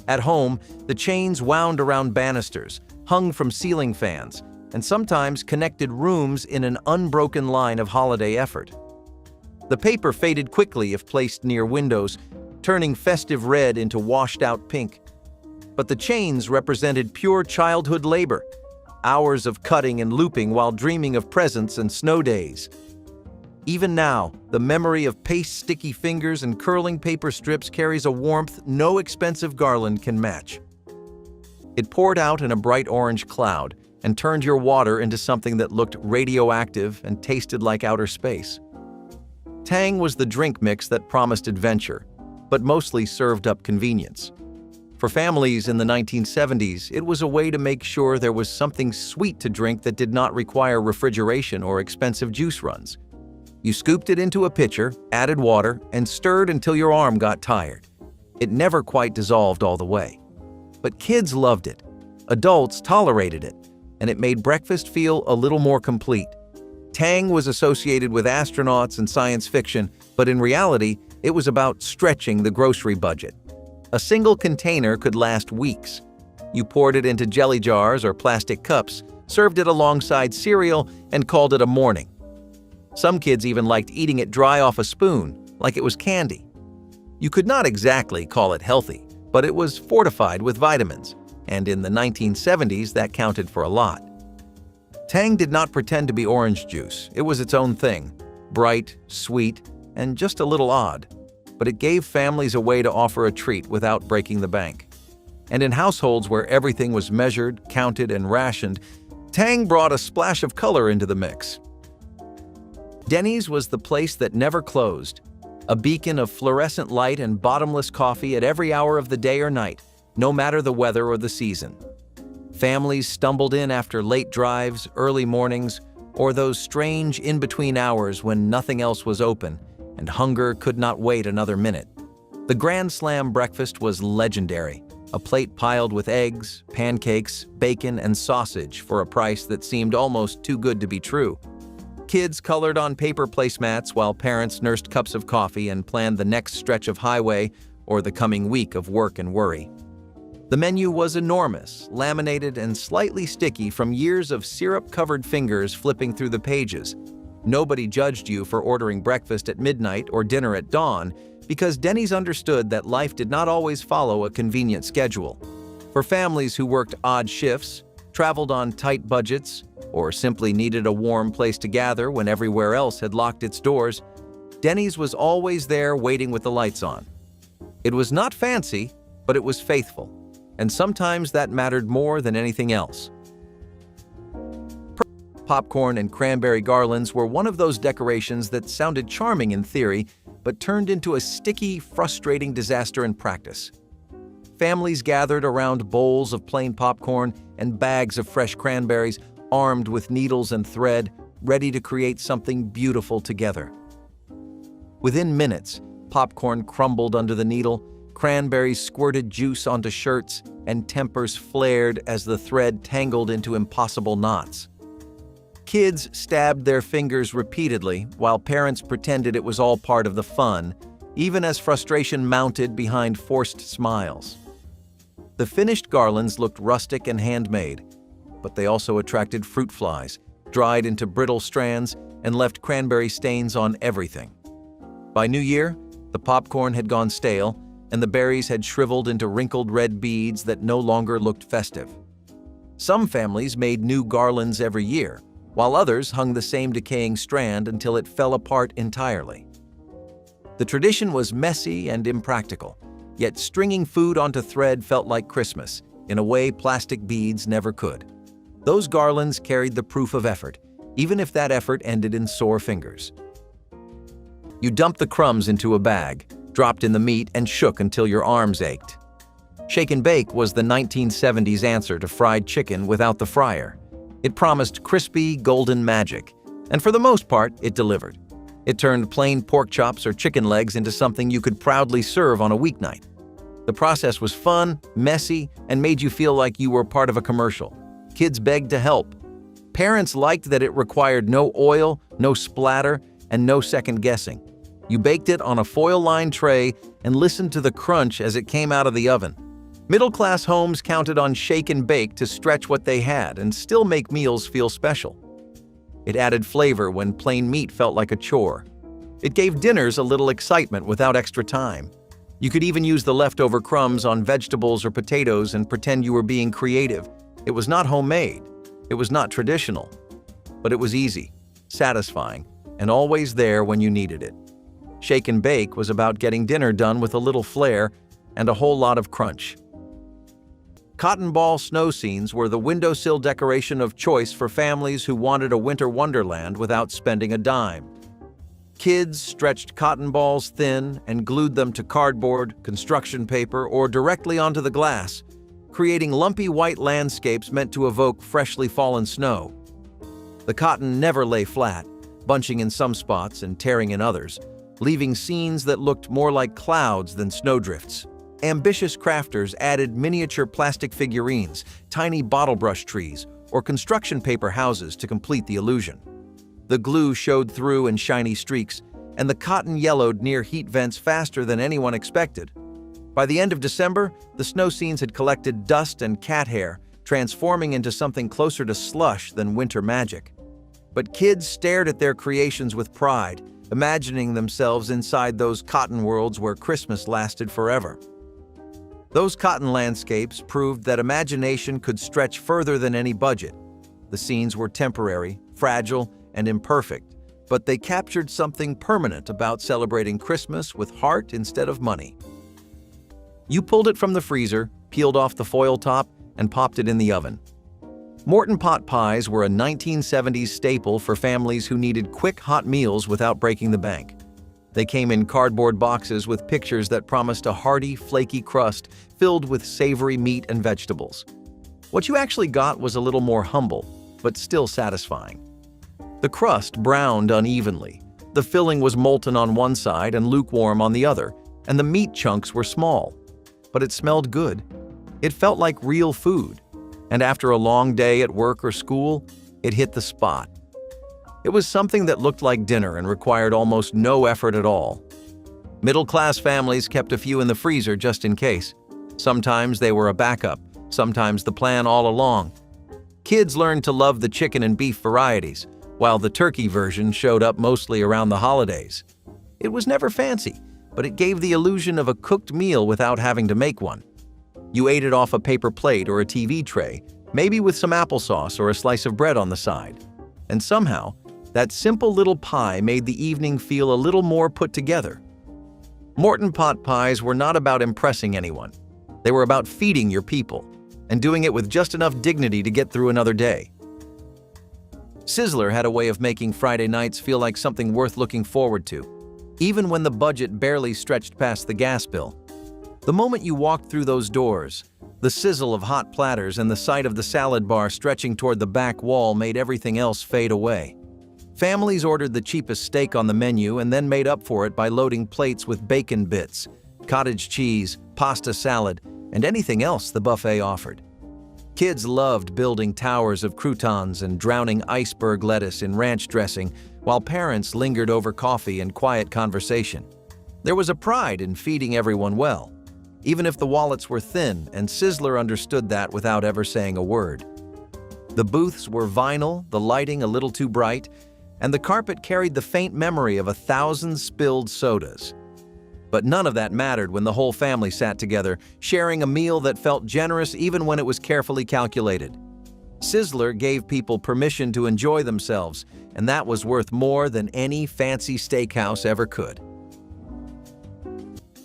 S1: At home, the chains wound around banisters, hung from ceiling fans, and sometimes connected rooms in an unbroken line of holiday effort. The paper faded quickly if placed near windows, turning festive red into washed-out pink. But the chains represented pure childhood labor, hours of cutting and looping while dreaming of presents and snow days. Even now, the memory of paste-sticky fingers and curling paper strips carries a warmth no expensive garland can match. It poured out in a bright orange cloud and turned your water into something that looked radioactive and tasted like outer space. Tang was the drink mix that promised adventure, but mostly served up convenience. For families in the 1970s, it was a way to make sure there was something sweet to drink that did not require refrigeration or expensive juice runs. You scooped it into a pitcher, added water, and stirred until your arm got tired. It never quite dissolved all the way. But kids loved it. Adults tolerated it, and it made breakfast feel a little more complete. Tang was associated with astronauts and science fiction, but in reality, it was about stretching the grocery budget. A single container could last weeks. You poured it into jelly jars or plastic cups, served it alongside cereal, and called it a morning. Some kids even liked eating it dry off a spoon, like it was candy. You could not exactly call it healthy, but it was fortified with vitamins, and in the 1970s that counted for a lot. Tang did not pretend to be orange juice. It was its own thing, bright, sweet, and just a little odd. But it gave families a way to offer a treat without breaking the bank. And in households where everything was measured, counted, and rationed, Tang brought a splash of color into the mix. Denny's was the place that never closed, a beacon of fluorescent light and bottomless coffee at every hour of the day or night, no matter the weather or the season. Families stumbled in after late drives, early mornings, or those strange in-between hours when nothing else was open, and hunger could not wait another minute. The Grand Slam breakfast was legendary, a plate piled with eggs, pancakes, bacon, and sausage for a price that seemed almost too good to be true. Kids colored on paper placemats while parents nursed cups of coffee and planned the next stretch of highway or the coming week of work and worry. The menu was enormous, laminated, and slightly sticky from years of syrup-covered fingers flipping through the pages. Nobody judged you for ordering breakfast at midnight or dinner at dawn because Denny's understood that life did not always follow a convenient schedule. For families who worked odd shifts, traveled on tight budgets, or simply needed a warm place to gather when everywhere else had locked its doors, Denny's was always there waiting with the lights on. It was not fancy, but it was faithful, and sometimes that mattered more than anything else. Popcorn and cranberry garlands were one of those decorations that sounded charming in theory, but turned into a sticky, frustrating disaster in practice. Families gathered around bowls of plain popcorn and bags of fresh cranberries, armed with needles and thread, ready to create something beautiful together. Within minutes, popcorn crumbled under the needle, cranberries squirted juice onto shirts, and tempers flared as the thread tangled into impossible knots. Kids stabbed their fingers repeatedly, while parents pretended it was all part of the fun, even as frustration mounted behind forced smiles. The finished garlands looked rustic and handmade, but they also attracted fruit flies, dried into brittle strands, and left cranberry stains on everything. By New Year, the popcorn had gone stale, and the berries had shriveled into wrinkled red beads that no longer looked festive. Some families made new garlands every year, while others hung the same decaying strand until it fell apart entirely. The tradition was messy and impractical, yet stringing food onto thread felt like Christmas, in a way plastic beads never could. Those garlands carried the proof of effort, even if that effort ended in sore fingers. You dumped the crumbs into a bag, dropped in the meat, and shook until your arms ached. Shake and bake was the 1970s answer to fried chicken without the fryer. It promised crispy, golden magic, and for the most part, it delivered. It turned plain pork chops or chicken legs into something you could proudly serve on a weeknight. The process was fun, messy, and made you feel like you were part of a commercial. Kids begged to help. Parents liked that it required no oil, no splatter, and no second guessing. You baked it on a foil-lined tray and listened to the crunch as it came out of the oven. Middle-class homes counted on shake and bake to stretch what they had and still make meals feel special. It added flavor when plain meat felt like a chore. It gave dinners a little excitement without extra time. You could even use the leftover crumbs on vegetables or potatoes and pretend you were being creative. It was not homemade. It was not traditional. But it was easy, satisfying, and always there when you needed it. Shake and bake was about getting dinner done with a little flair and a whole lot of crunch. Cottonball snow scenes were the windowsill decoration of choice for families who wanted a winter wonderland without spending a dime. Kids stretched cotton balls thin and glued them to cardboard, construction paper, or directly onto the glass, creating lumpy white landscapes meant to evoke freshly fallen snow. The cotton never lay flat, bunching in some spots and tearing in others, leaving scenes that looked more like clouds than snowdrifts. Ambitious crafters added miniature plastic figurines, tiny bottle brush trees, or construction paper houses to complete the illusion. The glue showed through in shiny streaks, and the cotton yellowed near heat vents faster than anyone expected. By the end of December, the snow scenes had collected dust and cat hair, transforming into something closer to slush than winter magic. But kids stared at their creations with pride, imagining themselves inside those cotton worlds where Christmas lasted forever. Those cotton landscapes proved that imagination could stretch further than any budget. The scenes were temporary, fragile, and imperfect, but they captured something permanent about celebrating Christmas with heart instead of money. You pulled it from the freezer, peeled off the foil top, and popped it in the oven. Morton pot pies were a 1970s staple for families who needed quick, hot meals without breaking the bank. They came in cardboard boxes with pictures that promised a hearty, flaky crust filled with savory meat and vegetables. What you actually got was a little more humble, but still satisfying. The crust browned unevenly. The filling was molten on one side and lukewarm on the other, and the meat chunks were small. But it smelled good. It felt like real food. And after a long day at work or school, it hit the spot. It was something that looked like dinner and required almost no effort at all. Middle-class families kept a few in the freezer just in case. Sometimes they were a backup, sometimes the plan all along. Kids learned to love the chicken and beef varieties, while the turkey version showed up mostly around the holidays. It was never fancy, but it gave the illusion of a cooked meal without having to make one. You ate it off a paper plate or a TV tray, maybe with some applesauce or a slice of bread on the side. And somehow, that simple little pie made the evening feel a little more put together. Morton pot pies were not about impressing anyone. They were about feeding your people and doing it with just enough dignity to get through another day. Sizzler had a way of making Friday nights feel like something worth looking forward to, even when the budget barely stretched past the gas bill. The moment you walked through those doors, the sizzle of hot platters and the sight of the salad bar stretching toward the back wall made everything else fade away. Families ordered the cheapest steak on the menu and then made up for it by loading plates with bacon bits, cottage cheese, pasta salad, and anything else the buffet offered. Kids loved building towers of croutons and drowning iceberg lettuce in ranch dressing, while parents lingered over coffee and quiet conversation. There was a pride in feeding everyone well, even if the wallets were thin, and Sizzler understood that without ever saying a word. The booths were vinyl, the lighting a little too bright, and the carpet carried the faint memory of 1,000 spilled sodas. But none of that mattered when the whole family sat together, sharing a meal that felt generous even when it was carefully calculated. Sizzler gave people permission to enjoy themselves, and that was worth more than any fancy steakhouse ever could.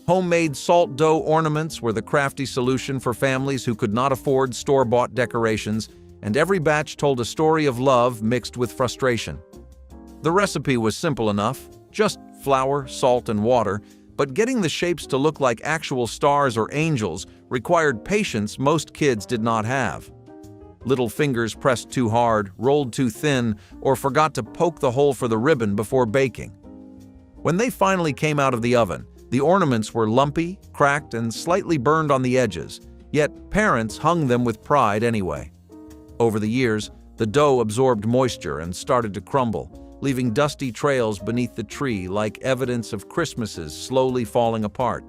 S1: Homemade salt dough ornaments were the crafty solution for families who could not afford store-bought decorations, and every batch told a story of love mixed with frustration. The recipe was simple enough, just flour, salt, and water, but getting the shapes to look like actual stars or angels required patience most kids did not have. Little fingers pressed too hard, rolled too thin, or forgot to poke the hole for the ribbon before baking. When they finally came out of the oven, the ornaments were lumpy, cracked, and slightly burned on the edges, yet parents hung them with pride anyway. Over the years, the dough absorbed moisture and started to crumble, leaving dusty trails beneath the tree like evidence of Christmases slowly falling apart.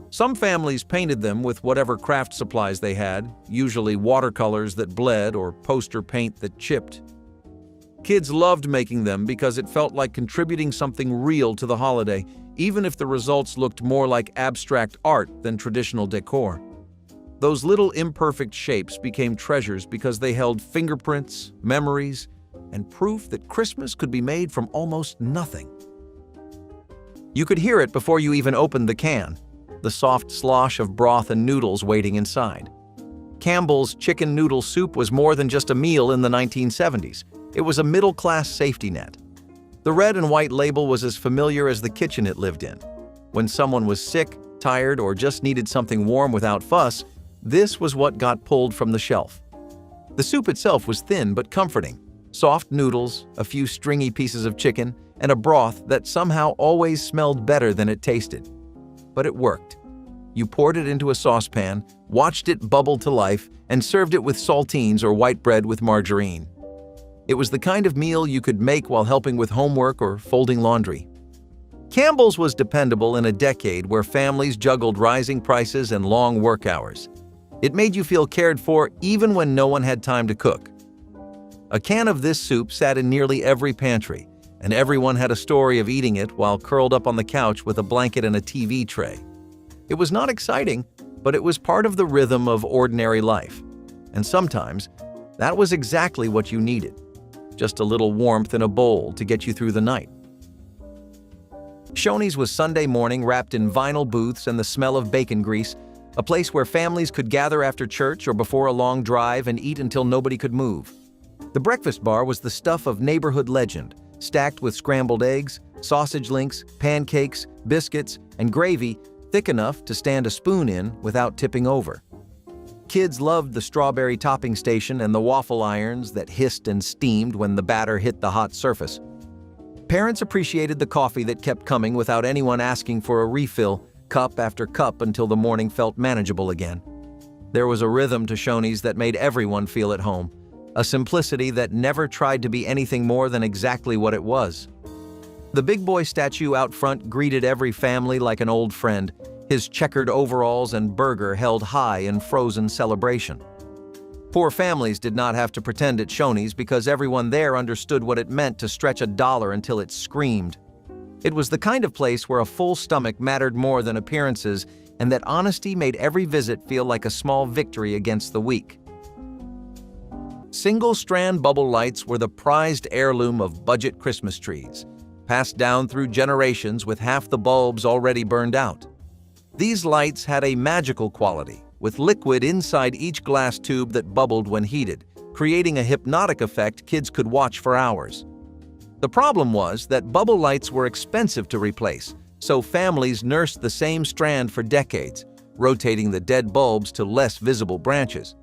S1: Some families painted them with whatever craft supplies they had, usually watercolors that bled or poster paint that chipped. Kids loved making them because it felt like contributing something real to the holiday, even if the results looked more like abstract art than traditional decor. Those little imperfect shapes became treasures because they held fingerprints, memories, and proof that Christmas could be made from almost nothing. You could hear it before you even opened the can, the soft slosh of broth and noodles waiting inside. Campbell's chicken noodle soup was more than just a meal in the 1970s. It was a middle-class safety net. The red and white label was as familiar as the kitchen it lived in. When someone was sick, tired, or just needed something warm without fuss, this was what got pulled from the shelf. The soup itself was thin but comforting. Soft noodles, a few stringy pieces of chicken, and a broth that somehow always smelled better than it tasted. But it worked. You poured it into a saucepan, watched it bubble to life, and served it with saltines or white bread with margarine. It was the kind of meal you could make while helping with homework or folding laundry. Campbell's was dependable in a decade where families juggled rising prices and long work hours. It made you feel cared for even when no one had time to cook. A can of this soup sat in nearly every pantry, and everyone had a story of eating it while curled up on the couch with a blanket and a TV tray. It was not exciting, but it was part of the rhythm of ordinary life. And sometimes, that was exactly what you needed. Just a little warmth in a bowl to get you through the night. Shoney's was Sunday morning wrapped in vinyl booths and the smell of bacon grease, a place where families could gather after church or before a long drive and eat until nobody could move. The breakfast bar was the stuff of neighborhood legend, stacked with scrambled eggs, sausage links, pancakes, biscuits, and gravy thick enough to stand a spoon in without tipping over. Kids loved the strawberry topping station and the waffle irons that hissed and steamed when the batter hit the hot surface. Parents appreciated the coffee that kept coming without anyone asking for a refill, cup after cup until the morning felt manageable again. There was a rhythm to Shoney's that made everyone feel at home. A simplicity that never tried to be anything more than exactly what it was. The big boy statue out front greeted every family like an old friend, his checkered overalls and burger held high in frozen celebration. Poor families did not have to pretend at Shoney's because everyone there understood what it meant to stretch $1 until it screamed. It was the kind of place where a full stomach mattered more than appearances, and that honesty made every visit feel like a small victory against the weak. Single-strand bubble lights were the prized heirloom of budget Christmas trees, passed down through generations with half the bulbs already burned out. These lights had a magical quality, with liquid inside each glass tube that bubbled when heated, creating a hypnotic effect kids could watch for hours. The problem was that bubble lights were expensive to replace, so families nursed the same strand for decades, rotating the dead bulbs to less visible branches.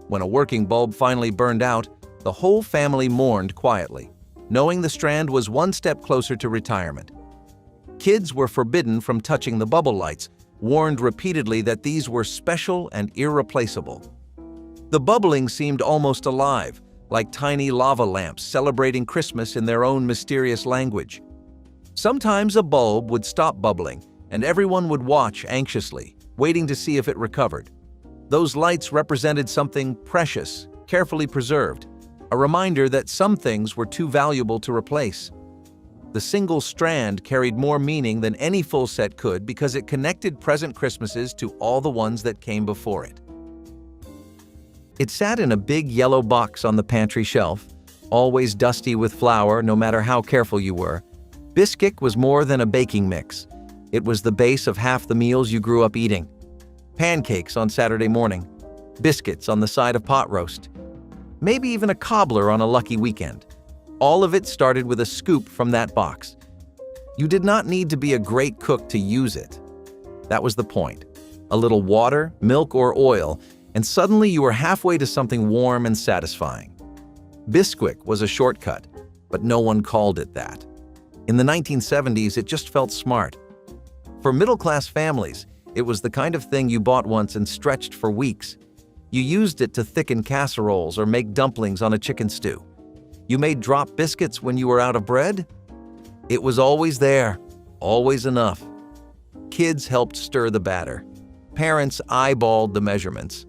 S1: When a working bulb finally burned out, the whole family mourned quietly, knowing the strand was one step closer to retirement. Kids were forbidden from touching the bubble lights, warned repeatedly that these were special and irreplaceable. The bubbling seemed almost alive, like tiny lava lamps celebrating Christmas in their own mysterious language. Sometimes a bulb would stop bubbling, and everyone would watch anxiously, waiting to see if it recovered. Those lights represented something precious, carefully preserved, a reminder that some things were too valuable to replace. The single strand carried more meaning than any full set could because it connected present Christmases to all the ones that came before it. It sat in a big yellow box on the pantry shelf, always dusty with flour no matter how careful you were. Biscuit was more than a baking mix. It was the base of half the meals you grew up eating. Pancakes on Saturday morning, biscuits on the side of pot roast, maybe even a cobbler on a lucky weekend. All of it started with a scoop from that box. You did not need to be a great cook to use it. That was the point. A little water, milk, or oil, and suddenly you were halfway to something warm and satisfying. Bisquick was a shortcut, but no one called it that. In the 1970s, it just felt smart. For middle-class families, it was the kind of thing you bought once and stretched for weeks. You used it to thicken casseroles or make dumplings on a chicken stew. You made drop biscuits when you were out of bread. It was always there, always enough. Kids helped stir the batter. Parents eyeballed the measurements.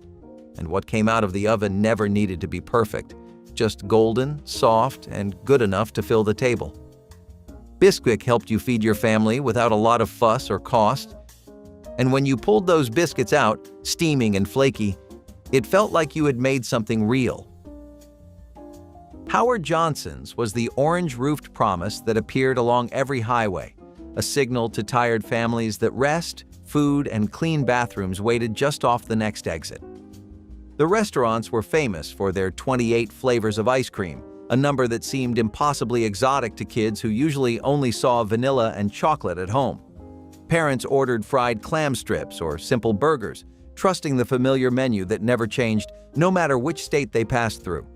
S1: And what came out of the oven never needed to be perfect, just golden, soft, and good enough to fill the table. Bisquick helped you feed your family without a lot of fuss or cost. And when you pulled those biscuits out, steaming and flaky, it felt like you had made something real. Howard Johnson's was the orange-roofed promise that appeared along every highway, a signal to tired families that rest, food, and clean bathrooms waited just off the next exit. The restaurants were famous for their 28 flavors of ice cream, a number that seemed impossibly exotic to kids who usually only saw vanilla and chocolate at home. Parents ordered fried clam strips or simple burgers, trusting the familiar menu that never changed no matter which state they passed through.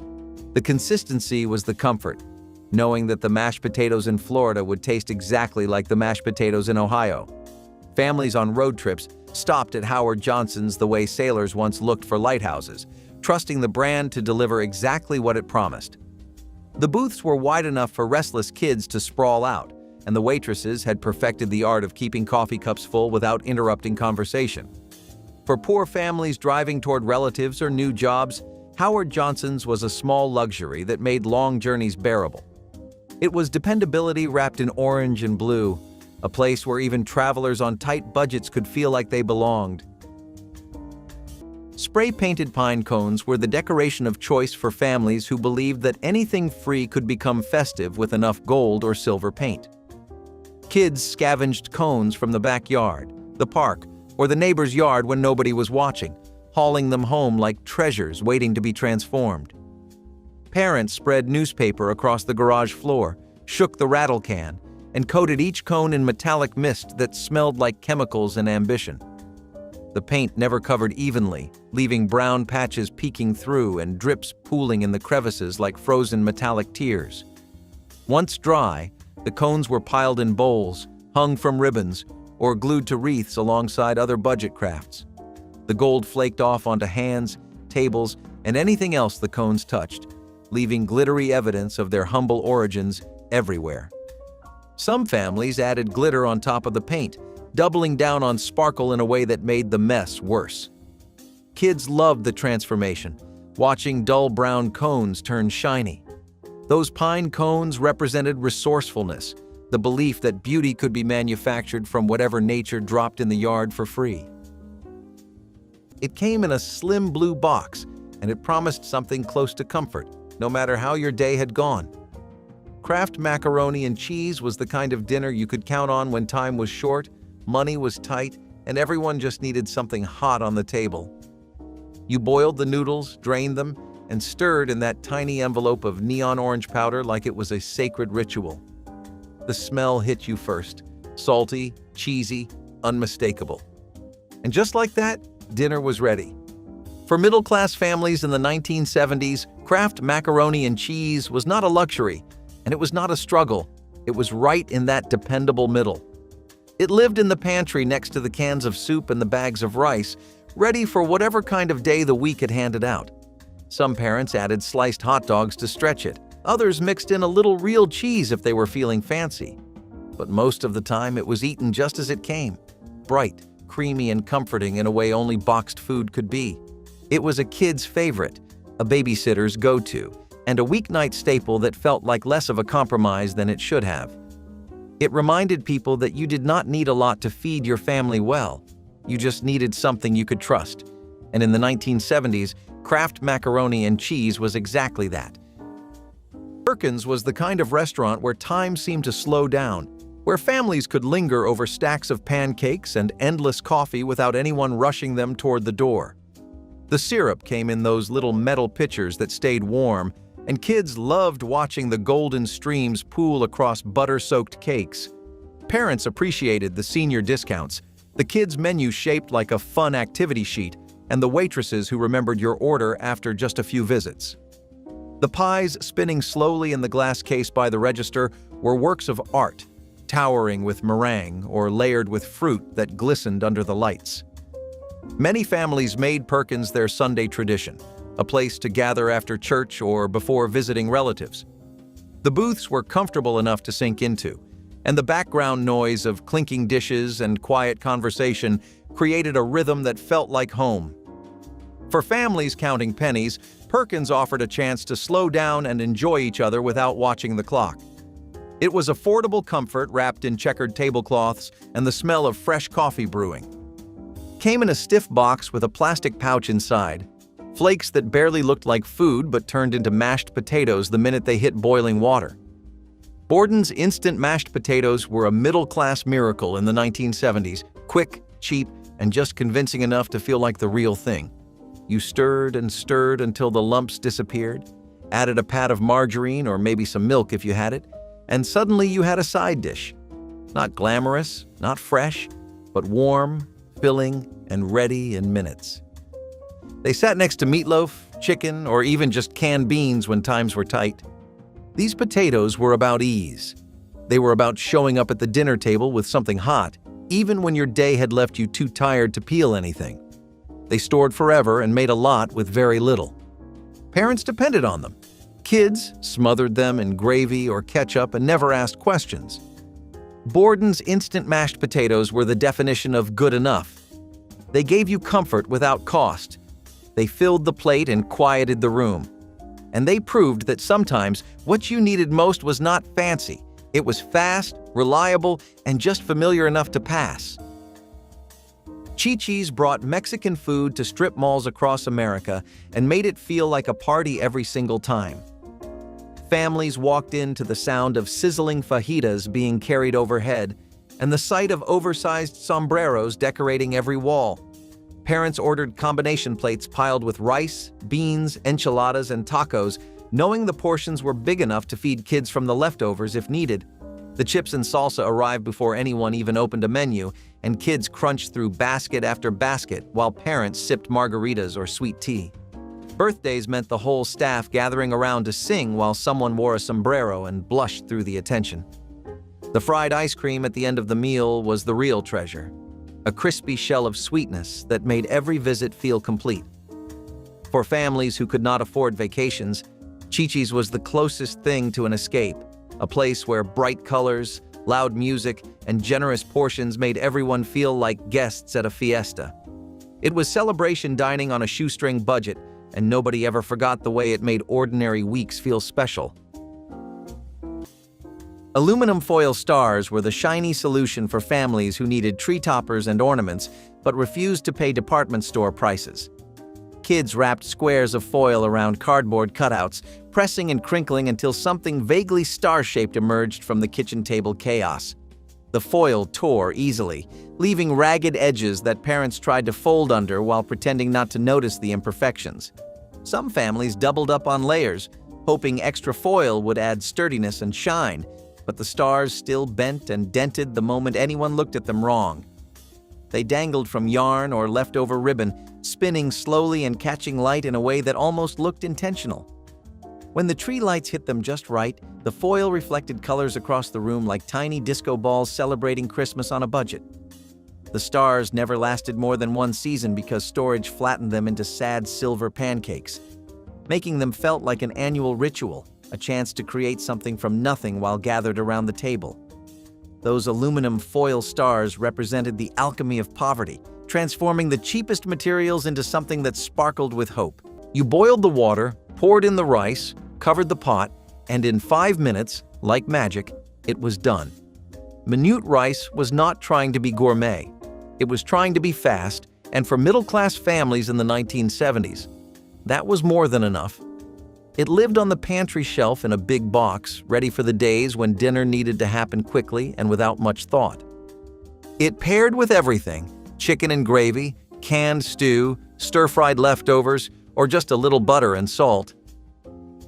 S1: The consistency was the comfort, knowing that the mashed potatoes in Florida would taste exactly like the mashed potatoes in Ohio. Families on road trips stopped at Howard Johnson's the way sailors once looked for lighthouses, trusting the brand to deliver exactly what it promised. The booths were wide enough for restless kids to sprawl out, and the waitresses had perfected the art of keeping coffee cups full without interrupting conversation. For poor families driving toward relatives or new jobs, Howard Johnson's was a small luxury that made long journeys bearable. It was dependability wrapped in orange and blue, a place where even travelers on tight budgets could feel like they belonged. Spray-painted pine cones were the decoration of choice for families who believed that anything free could become festive with enough gold or silver paint. Kids scavenged cones from the backyard, the park, or the neighbor's yard when nobody was watching, hauling them home like treasures waiting to be transformed. Parents spread newspaper across the garage floor, shook the rattle can, and coated each cone in metallic mist that smelled like chemicals and ambition. The paint never covered evenly, leaving brown patches peeking through and drips pooling in the crevices like frozen metallic tears. Once dry, the cones were piled in bowls, hung from ribbons, or glued to wreaths alongside other budget crafts. The gold flaked off onto hands, tables, and anything else the cones touched, leaving glittery evidence of their humble origins everywhere. Some families added glitter on top of the paint, doubling down on sparkle in a way that made the mess worse. Kids loved the transformation, watching dull brown cones turn shiny. Those pine cones represented resourcefulness, the belief that beauty could be manufactured from whatever nature dropped in the yard for free. It came in a slim blue box, and it promised something close to comfort, no matter how your day had gone. Kraft macaroni and cheese was the kind of dinner you could count on when time was short, money was tight, and everyone just needed something hot on the table. You boiled the noodles, drained them, and stirred in that tiny envelope of neon orange powder like it was a sacred ritual. The smell hit you first, salty, cheesy, unmistakable. And just like that, dinner was ready. For middle-class families in the 1970s, Kraft macaroni and cheese was not a luxury, and it was not a struggle. It was right in that dependable middle. It lived in the pantry next to the cans of soup and the bags of rice, ready for whatever kind of day the week had handed out. Some parents added sliced hot dogs to stretch it. Others mixed in a little real cheese if they were feeling fancy. But most of the time, it was eaten just as it came, bright, creamy, and comforting in a way only boxed food could be. It was a kid's favorite, a babysitter's go-to, and a weeknight staple that felt like less of a compromise than it should have. It reminded people that you did not need a lot to feed your family well. You just needed something you could trust. And in the 1970s, Kraft macaroni and cheese was exactly that. Perkins was the kind of restaurant where time seemed to slow down, where families could linger over stacks of pancakes and endless coffee without anyone rushing them toward the door. The syrup came in those little metal pitchers that stayed warm, and kids loved watching the golden streams pool across butter-soaked cakes. Parents appreciated the senior discounts, the kids' menu shaped like a fun activity sheet, and the waitresses who remembered your order after just a few visits. The pies spinning slowly in the glass case by the register were works of art, towering with meringue or layered with fruit that glistened under the lights. Many families made Perkins their Sunday tradition, a place to gather after church or before visiting relatives. The booths were comfortable enough to sink into, and the background noise of clinking dishes and quiet conversation created a rhythm that felt like home. For families counting pennies, Perkins offered a chance to slow down and enjoy each other without watching the clock. It was affordable comfort wrapped in checkered tablecloths and the smell of fresh coffee brewing. Came in a stiff box with a plastic pouch inside, flakes that barely looked like food but turned into mashed potatoes the minute they hit boiling water. Borden's instant mashed potatoes were a middle-class miracle in the 1970s, quick, cheap, and just convincing enough to feel like the real thing. You stirred and stirred until the lumps disappeared, added a pat of margarine or maybe some milk if you had it, and suddenly you had a side dish. Not glamorous, not fresh, but warm, filling, and ready in minutes. They sat next to meatloaf, chicken, or even just canned beans when times were tight. These potatoes were about ease. They were about showing up at the dinner table with something hot, even when your day had left you too tired to peel anything. They stored forever and made a lot with very little. Parents depended on them. Kids smothered them in gravy or ketchup and never asked questions. Borden's instant mashed potatoes were the definition of good enough. They gave you comfort without cost. They filled the plate and quieted the room. And they proved that sometimes what you needed most was not fancy. It was fast, reliable, and just familiar enough to pass. Chi-Chi's brought Mexican food to strip malls across America and made it feel like a party every single time. Families walked in to the sound of sizzling fajitas being carried overhead and the sight of oversized sombreros decorating every wall. Parents ordered combination plates piled with rice, beans, enchiladas, and tacos, knowing the portions were big enough to feed kids from the leftovers if needed. The chips and salsa arrived before anyone even opened a menu, and kids crunched through basket after basket while parents sipped margaritas or sweet tea. Birthdays meant the whole staff gathering around to sing while someone wore a sombrero and blushed through the attention. The fried ice cream at the end of the meal was the real treasure, a crispy shell of sweetness that made every visit feel complete. For families who could not afford vacations, Chi-Chi's was the closest thing to an escape, a place where bright colors, loud music, and generous portions made everyone feel like guests at a fiesta. It was celebration dining on a shoestring budget, and nobody ever forgot the way it made ordinary weeks feel special. Aluminum foil stars were the shiny solution for families who needed tree toppers and ornaments but refused to pay department store prices. Kids wrapped squares of foil around cardboard cutouts, pressing and crinkling until something vaguely star-shaped emerged from the kitchen table chaos. The foil tore easily, leaving ragged edges that parents tried to fold under while pretending not to notice the imperfections. Some families doubled up on layers, hoping extra foil would add sturdiness and shine, but the stars still bent and dented the moment anyone looked at them wrong. They dangled from yarn or leftover ribbon, spinning slowly and catching light in a way that almost looked intentional. When the tree lights hit them just right, the foil reflected colors across the room like tiny disco balls celebrating Christmas on a budget. The stars never lasted more than one season because storage flattened them into sad silver pancakes, making them felt like an annual ritual, a chance to create something from nothing while gathered around the table. Those aluminum foil stars represented the alchemy of poverty, transforming the cheapest materials into something that sparkled with hope. You boiled the water, poured in the rice, covered the pot, and in 5 minutes, like magic, it was done. Minute rice was not trying to be gourmet. It was trying to be fast, and for middle-class families in the 1970s, that was more than enough. It lived on the pantry shelf in a big box, ready for the days when dinner needed to happen quickly and without much thought. It paired with everything: chicken and gravy, canned stew, stir-fried leftovers, or just a little butter and salt.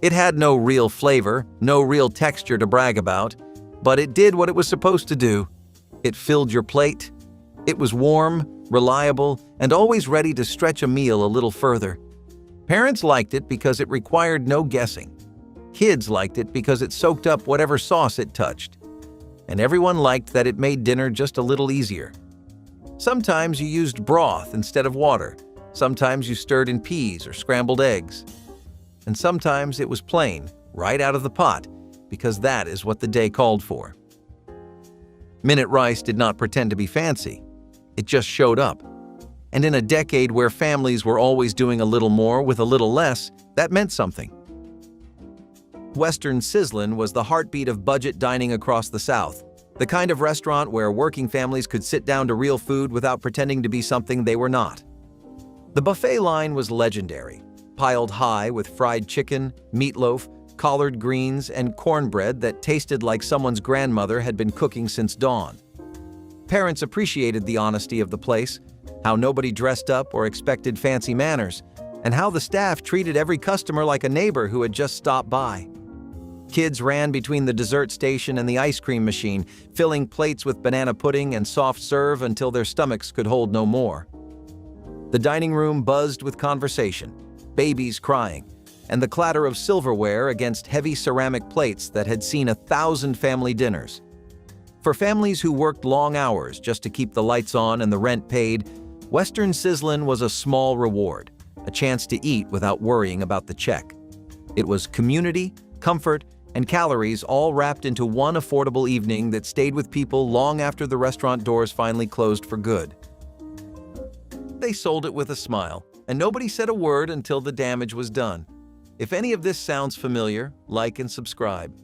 S1: It had no real flavor, no real texture to brag about, but it did what it was supposed to do. It filled your plate. It was warm, reliable, and always ready to stretch a meal a little further. Parents liked it because it required no guessing. Kids liked it because it soaked up whatever sauce it touched. And everyone liked that it made dinner just a little easier. Sometimes you used broth instead of water. Sometimes you stirred in peas or scrambled eggs. And sometimes it was plain, right out of the pot, because that is what the day called for. Minute rice did not pretend to be fancy. It just showed up. And in a decade where families were always doing a little more with a little less, that meant something. Western Sizzler was the heartbeat of budget dining across the South, the kind of restaurant where working families could sit down to real food without pretending to be something they were not. The buffet line was legendary, piled high with fried chicken, meatloaf, collard greens, and cornbread that tasted like someone's grandmother had been cooking since dawn. Parents appreciated the honesty of the place, how nobody dressed up or expected fancy manners, and how the staff treated every customer like a neighbor who had just stopped by. Kids ran between the dessert station and the ice cream machine, filling plates with banana pudding and soft serve until their stomachs could hold no more. The dining room buzzed with conversation, babies crying, and the clatter of silverware against heavy ceramic plates that had seen 1,000 family dinners. For families who worked long hours just to keep the lights on and the rent paid, Western Sizzler was a small reward, a chance to eat without worrying about the check. It was community, comfort, and calories all wrapped into one affordable evening that stayed with people long after the restaurant doors finally closed for good. They sold it with a smile, and nobody said a word until the damage was done. If any of this sounds familiar, like and subscribe.